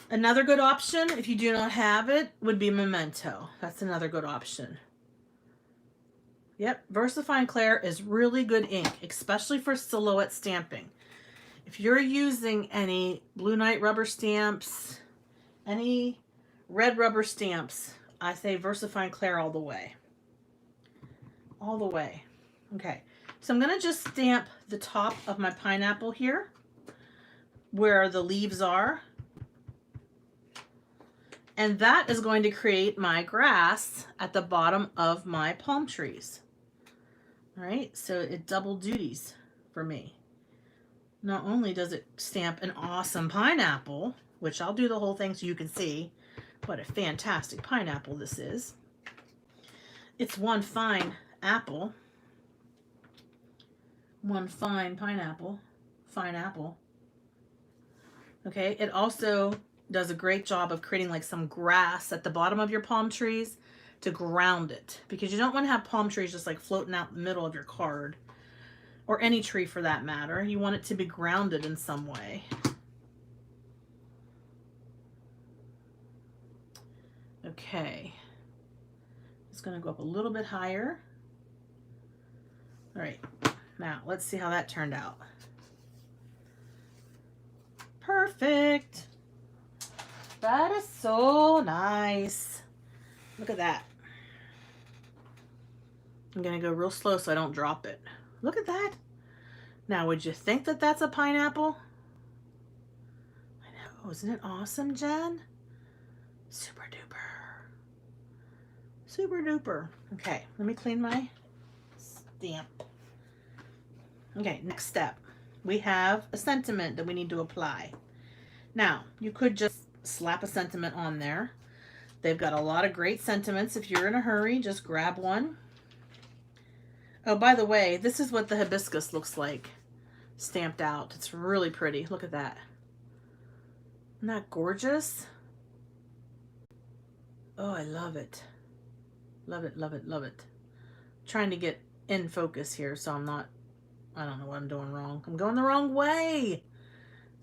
Another good option, if you do not have it, would be Memento. That's another good option. Yep, VersaFine Clair is really good ink, especially for silhouette stamping. If you're using any Blue Knight rubber stamps, any red rubber stamps, I say VersaFine Clair all the way. All the way. Okay, so I'm going to just stamp the top of my pineapple here, where the leaves are. And that is going to create my grass at the bottom of my palm trees. All right, so it double duties for me. Not only does it stamp an awesome pineapple, which I'll do the whole thing so you can see what a fantastic pineapple this is. It's one fine apple. One fine pineapple. Fine apple. Okay, it also does a great job of creating like some grass at the bottom of your palm trees to ground it, because you don't want to have palm trees just like floating out in the middle of your card, or any tree for that matter. You want it to be grounded in some way. Okay, it's going to go up a little bit higher. All right, now let's see how that turned out. Perfect. That is so nice. Look at that. I'm going to go real slow so I don't drop it. Look at that. Now, would you think that that's a pineapple? I know. Isn't it awesome, Jen? Super duper. Super duper. Okay, let me clean my stamp. Okay, next step. We have a sentiment that we need to apply. Now, you could just slap a sentiment on there. They've got a lot of great sentiments. If you're in a hurry, just grab one. Oh, by the way, this is what the hibiscus looks like stamped out. It's really pretty. Look at that. Isn't that gorgeous? Oh, I love it. Love it, love it, love it. I'm trying to get in focus here so I'm not, I don't know what I'm doing wrong. I'm going the wrong way.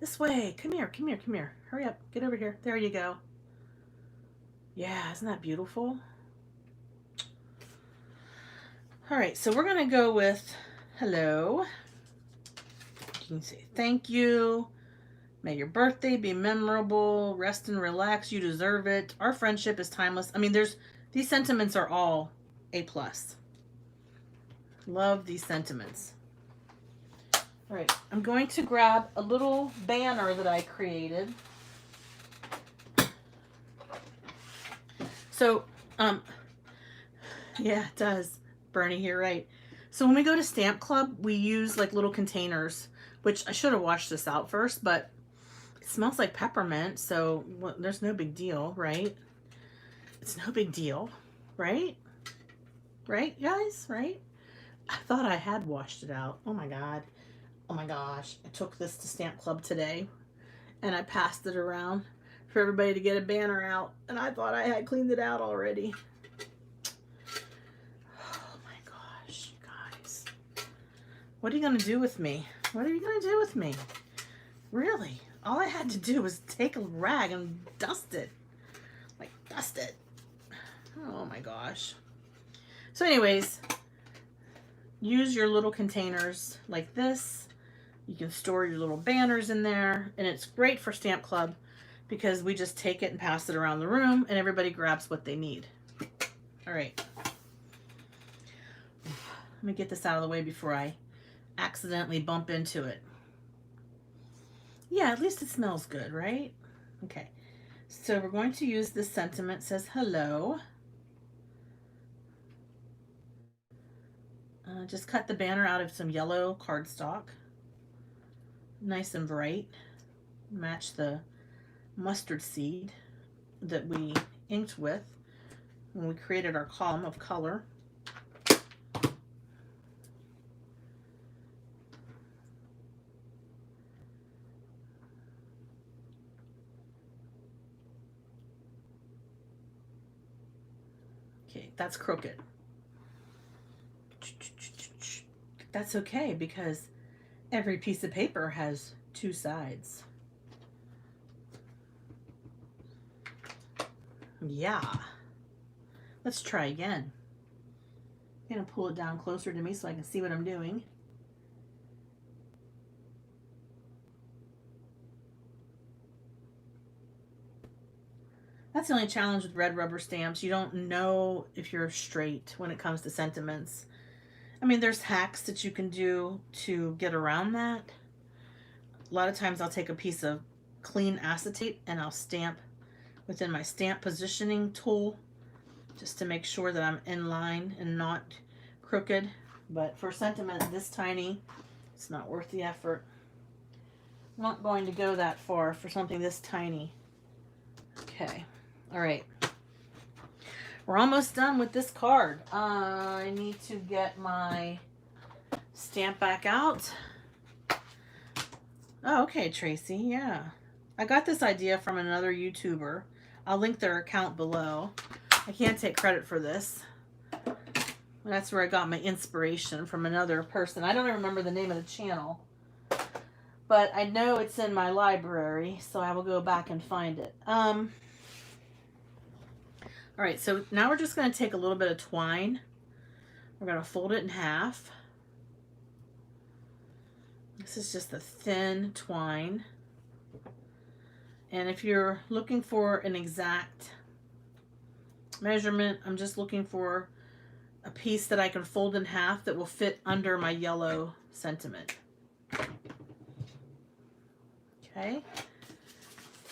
This way. Come here, come here, come here. Hurry up. Get over here. There you go. Yeah, isn't that beautiful? All right, so we're going to go with hello. You can say thank you. May your birthday be memorable. Rest and relax. You deserve it. Our friendship is timeless. I mean, these sentiments are all A+. Love these sentiments. All right, I'm going to grab a little banner that I created. So, yeah, it does. Bernie, you're right. So when we go to Stamp Club, we use like little containers, which I should have washed this out first, but it smells like peppermint, so well, there's no big deal, right? It's no big deal, right? Right, guys? Right? I thought I had washed it out. Oh my God. Oh my gosh. I took this to Stamp Club today and I passed it around for everybody to get a banner out, and I thought I had cleaned it out already. Oh my gosh, guys. What are you going to do with me? What are you going to do with me? Really? All I had to do was take a rag and dust it. Like, dust it. Oh my gosh. So anyways, use your little containers like this. You can store your little banners in there, and it's great for Stamp Club because we just take it and pass it around the room and everybody grabs what they need. All right. Let me get this out of the way before I accidentally bump into it. Yeah, at least it smells good, right? Okay. So we're going to use this sentiment. It says hello. Just cut the banner out of some yellow cardstock. Nice and bright. Match the mustard seed that we inked with when we created our column of color. Okay, that's crooked. That's okay because every piece of paper has two sides. Yeah. Let's try again. I'm going to pull it down closer to me so I can see what I'm doing. That's the only challenge with red rubber stamps. You don't know if you're straight when it comes to sentiments. I mean, there's hacks that you can do to get around that. A lot of times I'll take a piece of clean acetate and I'll stamp within my stamp positioning tool just to make sure that I'm in line and not crooked. But for sentiment this tiny, it's not worth the effort. I'm not going to go that far for something this tiny. Okay. All right. We're almost done with this card. I need to get my stamp back out. Oh, okay, Tracy. Yeah. I got this idea from another YouTuber. I'll link their account below. I can't take credit for this. That's where I got my inspiration, from another person. I don't even remember the name of the channel. But I know it's in my library, so I will go back and find it. All right, so now we're just going to take a little bit of twine. We're going to fold it in half. This is just a thin twine. And if you're looking for an exact measurement, I'm just looking for a piece that I can fold in half that will fit under my yellow sentiment. Okay.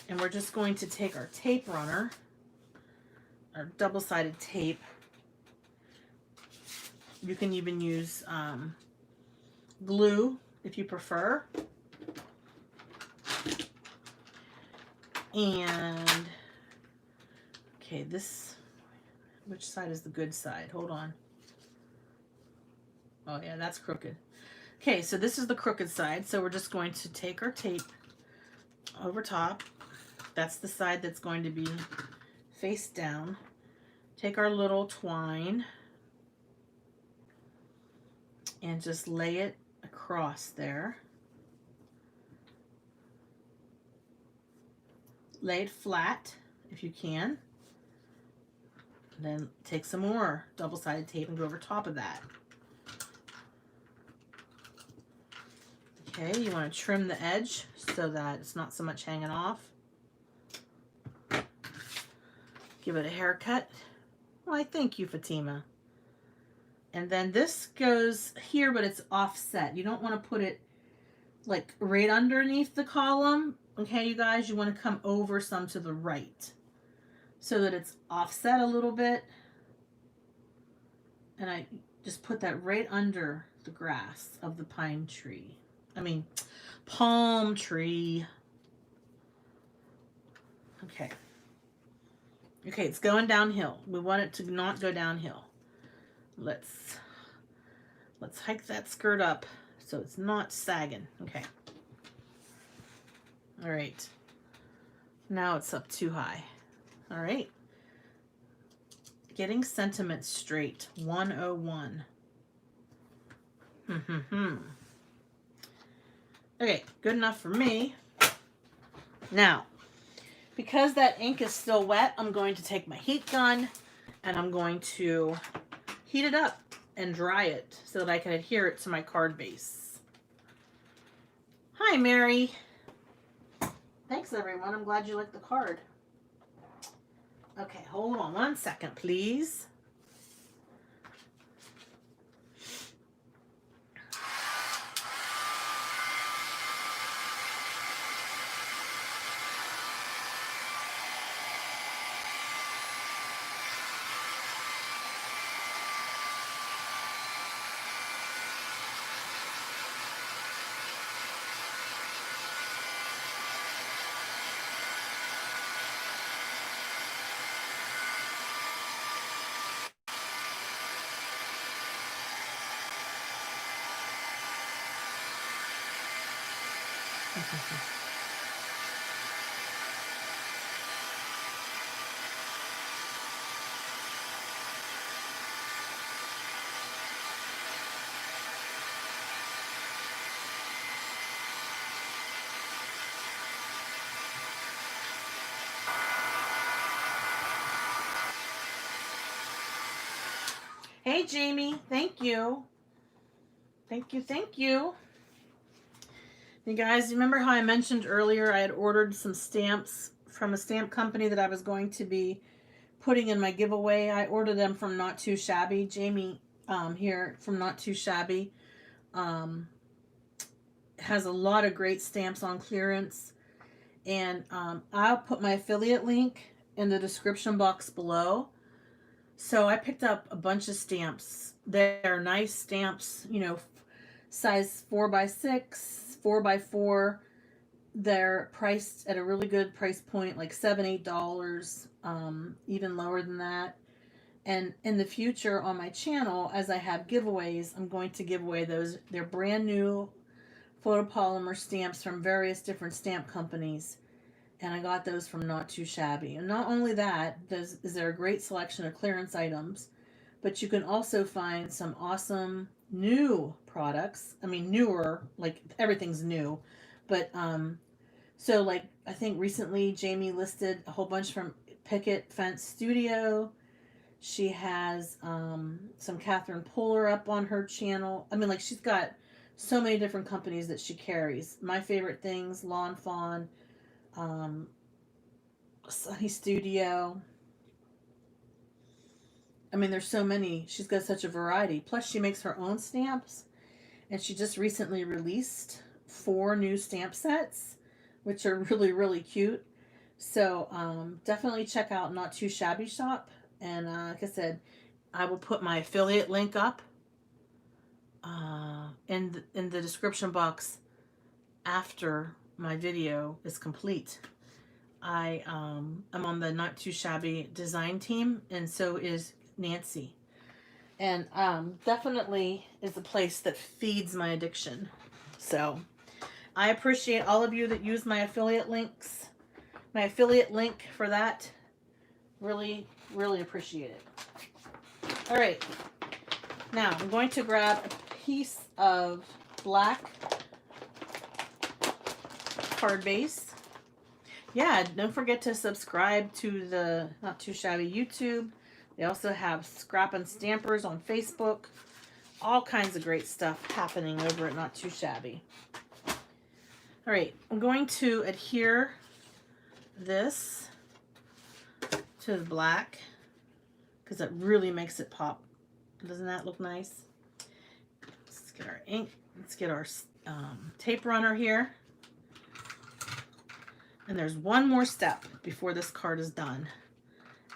And we're just going to take our tape runner, our double-sided tape. You can even use glue if you prefer. And, okay, this, which side is the good side? Hold on. Oh yeah, that's crooked. Okay, so this is the crooked side. So we're just going to take our tape over top. That's the side that's going to be face down. Take our little twine and just lay it across there. Lay it flat if you can. And then take some more double-sided tape and go over top of that. Okay, you want to trim the edge so that it's not so much hanging off. Give it a haircut. Why, thank you, Fatima. And then this goes here, but it's offset. You don't want to put it like right underneath the column. Okay, you guys, you want to come over some to the right so that it's offset a little bit. And I just put that right under the grass of the pine tree. I mean, palm tree. Okay. Okay, it's going downhill. We want it to not go downhill. Let's hike that skirt up so it's not sagging. Okay. All right. Now it's up too high. All right. Getting sentiment straight. 101. Okay, good enough for me. Now, because that ink is still wet, I'm going to take my heat gun and I'm going to heat it up and dry it so that I can adhere it to my card base. Hi, Mary. Thanks, everyone. I'm glad you liked the card. Okay, hold on one second, please. Hey, Jamie. Thank you. Thank you. Thank you. You guys, remember how I mentioned earlier I had ordered some stamps from a stamp company that I was going to be putting in my giveaway? I ordered them from Not Too Shabby. Jamie here from Not Too Shabby has a lot of great stamps on clearance. And I'll put my affiliate link in the description box below. So I picked up a bunch of stamps. They're nice stamps, you know, size 4x6, 4x4. They're priced at a really good price point, like $7, $8, even lower than that. And in the future on my channel, as I have giveaways, I'm going to give away those. They're brand new photopolymer stamps from various different stamp companies. And I got those from Not Too Shabby. And not only that, is there a great selection of clearance items, but you can also find some awesome new products. I mean, newer, like everything's new. But so like I think recently Jamie listed a whole bunch from Picket Fence Studio. She has some Catherine Polar up on her channel. I mean, like she's got so many different companies that she carries. My favorite things, Lawn Fawn, Sunny Studio. I mean, there's so many. She's got such a variety. Plus, she makes her own stamps, and she just recently released 4 new stamp sets, which are really, really cute. So definitely check out Not Too Shabby Shop. And like I said, I will put my affiliate link up in the description box after my video is complete. I am on the Not Too Shabby design team, and so is Nancy. And definitely is a place that feeds my addiction. So I appreciate all of you that use my affiliate links. My affiliate link for that. Really, really appreciate it. All right. Now I'm going to grab a piece of black card base. Yeah, don't forget to subscribe to the Not Too Shabby YouTube. They also have Scrap and Stampers on Facebook. All kinds of great stuff happening over at Not Too Shabby. All right, I'm going to adhere this to the black because it really makes it pop. Doesn't that look nice? Let's get our ink. Let's get our tape runner here. And there's one more step before this card is done.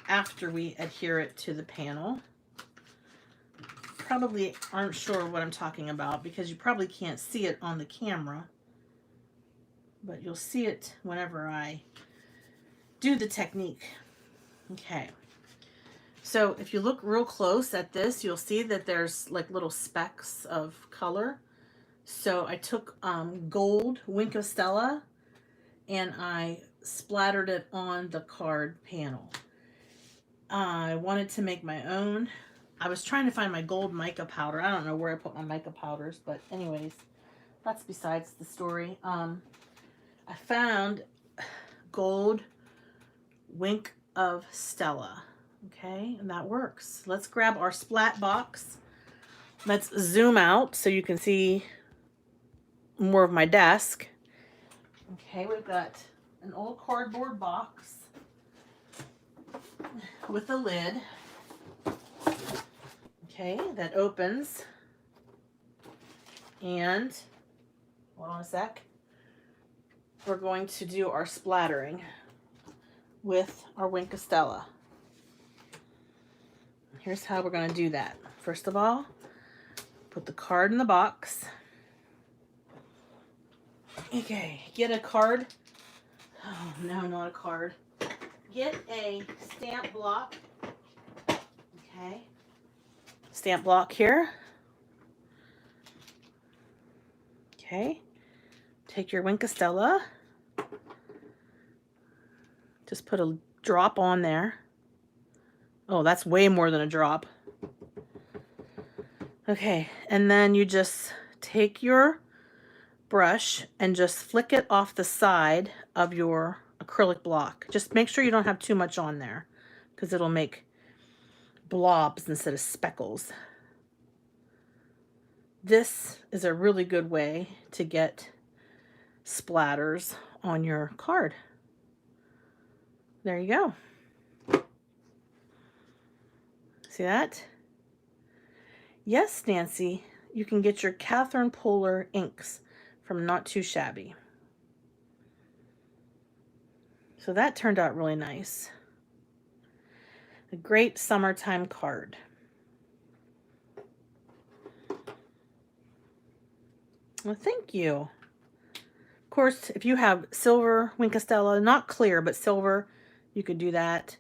After we adhere it to the panel. Probably aren't sure what I'm talking about because you probably can't see it on the camera. But you'll see it whenever I do the technique. Okay. So if you look real close at this, you'll see that there's like little specks of color. So I took gold Wink of Stella and I splattered it on the card panel. I wanted to make my own. I was trying to find my gold mica powder. I don't know where I put my mica powders, but anyways, that's besides the story. I found gold Wink of Stella. Okay, and that works. Let's grab our splat box. Let's zoom out so you can see more of my desk. Okay, we've got an old cardboard box with a lid. Okay, that opens. And, hold on a sec. We're going to do our splattering with our Wink of Stella. Here's how we're going to do that. First of all, put the card in the box. Okay, get a card. Oh, no, not a card. Get a stamp block. Okay. Stamp block here. Okay. Take your Wink of Stella. Just put a drop on there. Oh, that's way more than a drop. Okay, and then you just take your brush and just flick it off the side of your acrylic block. Just make sure you don't have too much on there because it'll make blobs instead of speckles. this is a really good way to get splatters on your card. There you go. See that? Yes, Nancy, you can get your Catherine Polar inks from Not Too Shabby. So that turned out really nice. A great summertime card. Well, thank you. Of course, if you have silver Wink Stella, not clear, but silver, you could do that.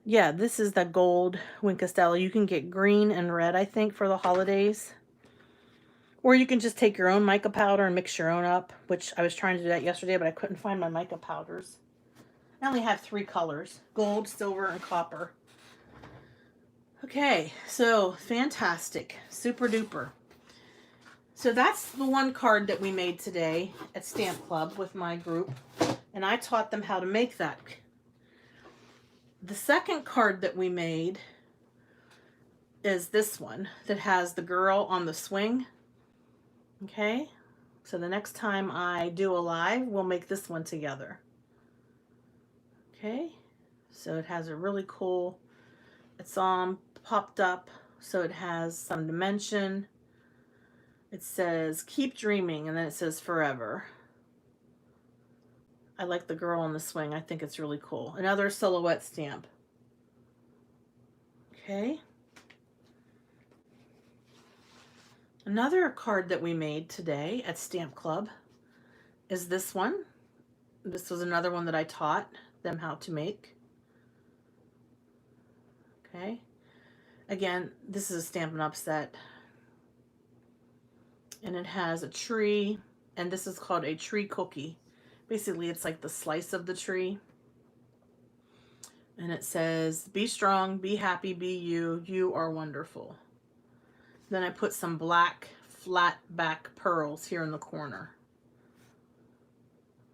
Yeah, this is the gold Wink Stella. You can get green and red, I think, for the holidays. Or you can just take your own mica powder and mix your own up, which I was trying to do that yesterday, but I couldn't find my mica powders. I only have 3 colors, gold, silver, and copper. Okay, so fantastic, super duper. So that's the one card that we made today at Stamp Club with my group, and I taught them how to make that. The second card that we made is this one that has the girl on the swing. Okay, so the next time I do a live, we'll make this one together. Okay, so it has a really cool, it's popped up, so it has some dimension. It says keep dreaming, and then it says forever. I like the girl on the swing. I think it's really cool. Another silhouette stamp. Okay. Another card that we made today at Stamp Club is this one. This was another one that I taught them how to make. Okay. Again, this is a Stampin' Up! Set. And it has a tree, and this is called a tree cookie. Basically, it's like the slice of the tree. And it says, be strong, be happy, be you. You are wonderful. Then I put some black flat back pearls here in the corner.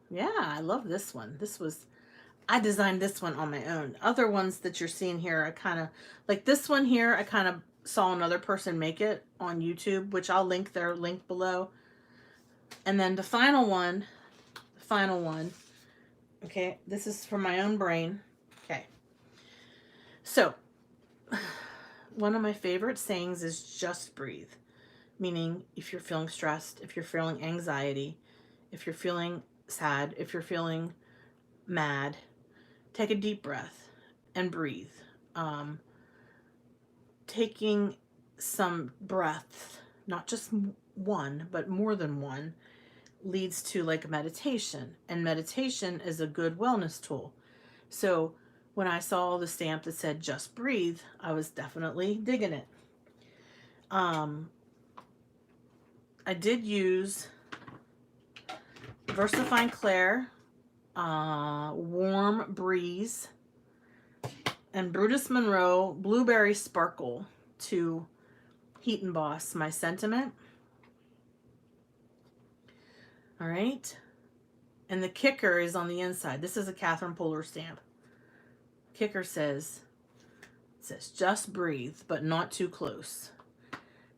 Yeah, I love this one. I designed this one on my own. Other ones that you're seeing here, I kind of, like this one here, I kind of saw another person make it on YouTube, which I'll link their link below. And then the final one, okay, this is from my own brain. Okay. So, one of my favorite sayings is just breathe. Meaning, if you're feeling stressed, if you're feeling anxiety, if you're feeling sad, if you're feeling mad, take a deep breath and breathe. Taking some breaths, not just one, but more than one, leads to like meditation. And meditation is a good wellness tool. So when I saw the stamp that said just breathe, I was definitely digging it. I did use VersaFine Clair, Warm Breeze, and Brutus Monroe Blueberry Sparkle to heat emboss my sentiment. All right. And the kicker is on the inside. This is a Catherine Polar stamp. Kicker says, it says just breathe, but not too close.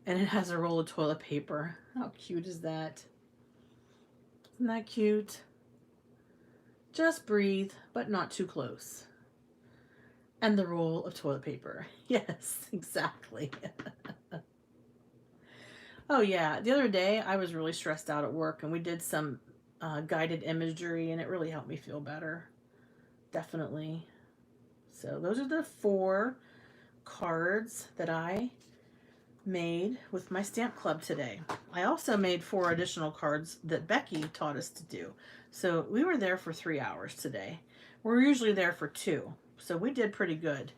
And it has a roll of toilet paper. How cute is that? Isn't that cute? Just breathe, but not too close. And the roll of toilet paper. Yes, exactly. Oh yeah, the other day I was really stressed out at work, and we did some guided imagery, and it really helped me feel better. Definitely. So those are the 4 cards that I made with my Stamp Club today. I also made 4 additional cards that Becky taught us to do. So we were there for 3 hours today. We're usually there for 2. So we did pretty good.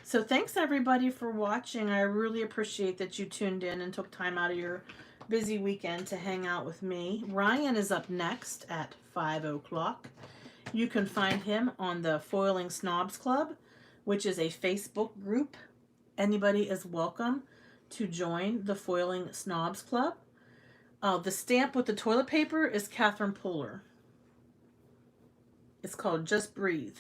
So thanks everybody for watching. I really appreciate that you tuned in and took time out of your busy weekend to hang out with me. Ryan is up next at 5 o'clock. You can find him on the Foiling Snobs Club, which is a Facebook group. Anybody is welcome to join the Foiling Snobs Club. The stamp with the toilet paper is Catherine Polar. It's called Just Breathe.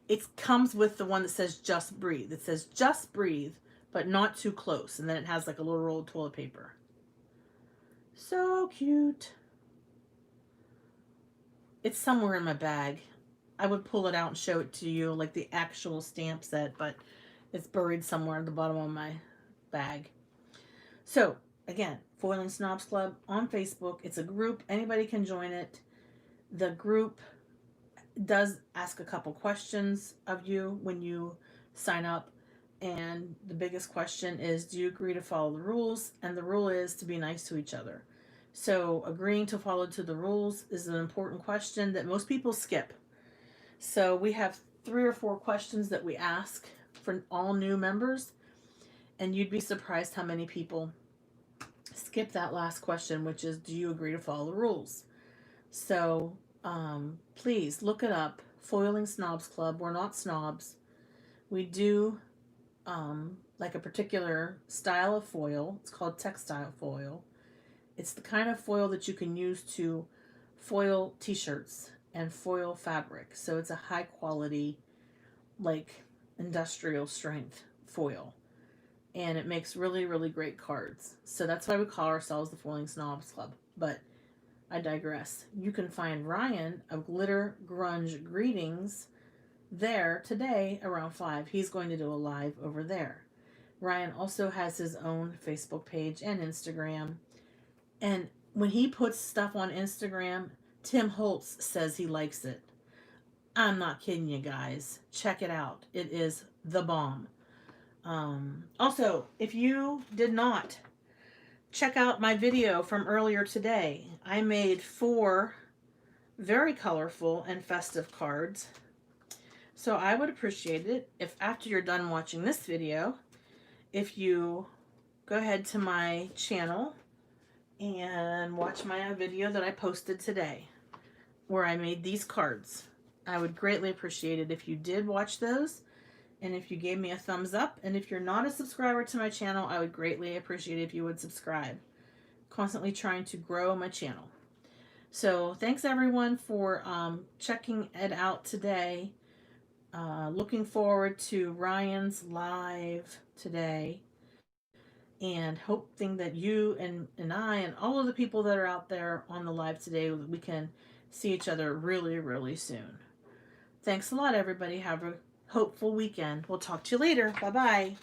It comes with the one that says just breathe. It says just breathe, but not too close. And then it has like a little roll of toilet paper. So cute. It's somewhere in my bag. I would pull it out and show it to you, like the actual stamp set, but it's buried somewhere at the bottom of my bag. So, again, Foiling Snobs Club on Facebook. It's a group. Anybody can join it. The group does ask a couple questions of you when you sign up. And the biggest question is, do you agree to follow the rules? And the rule is to be nice to each other. So agreeing to follow to the rules is an important question that most people skip. So we have 3 or 4 questions that we ask for all new members. And you'd be surprised how many people skip that last question, which is, do you agree to follow the rules? So please look it up. Foiling Snobs Club. We're not snobs. We do like a particular style of foil. It's called textile foil. It's the kind of foil that you can use to foil t-shirts and foil fabric. So it's a high quality, like industrial strength foil. And it makes really, really great cards. So that's why we call ourselves the Foiling Snobs Club. But I digress. You can find Ryan of Glitter Grunge Greetings there today around 5. He's going to do a live over there. Ryan also has his own Facebook page and Instagram. And when he puts stuff on Instagram, Tim Holtz says he likes it. I'm not kidding you guys. Check it out. It is the bomb. Also, if you did not check out my video from earlier today, I made 4 very colorful and festive cards. So I would appreciate it if after you're done watching this video, if you go ahead to my channel and watch my video that I posted today where I made these cards. I would greatly appreciate it if you did watch those and if you gave me a thumbs up. And if you're not a subscriber to my channel, I would greatly appreciate it if you would subscribe. Constantly trying to grow my channel. So thanks everyone for checking it out today. Looking forward to Ryan's live today. And hoping that you and I and all of the people that are out there on the live today, we can see each other really, really soon. Thanks a lot, everybody. Have a hopeful weekend. We'll talk to you later. Bye-bye.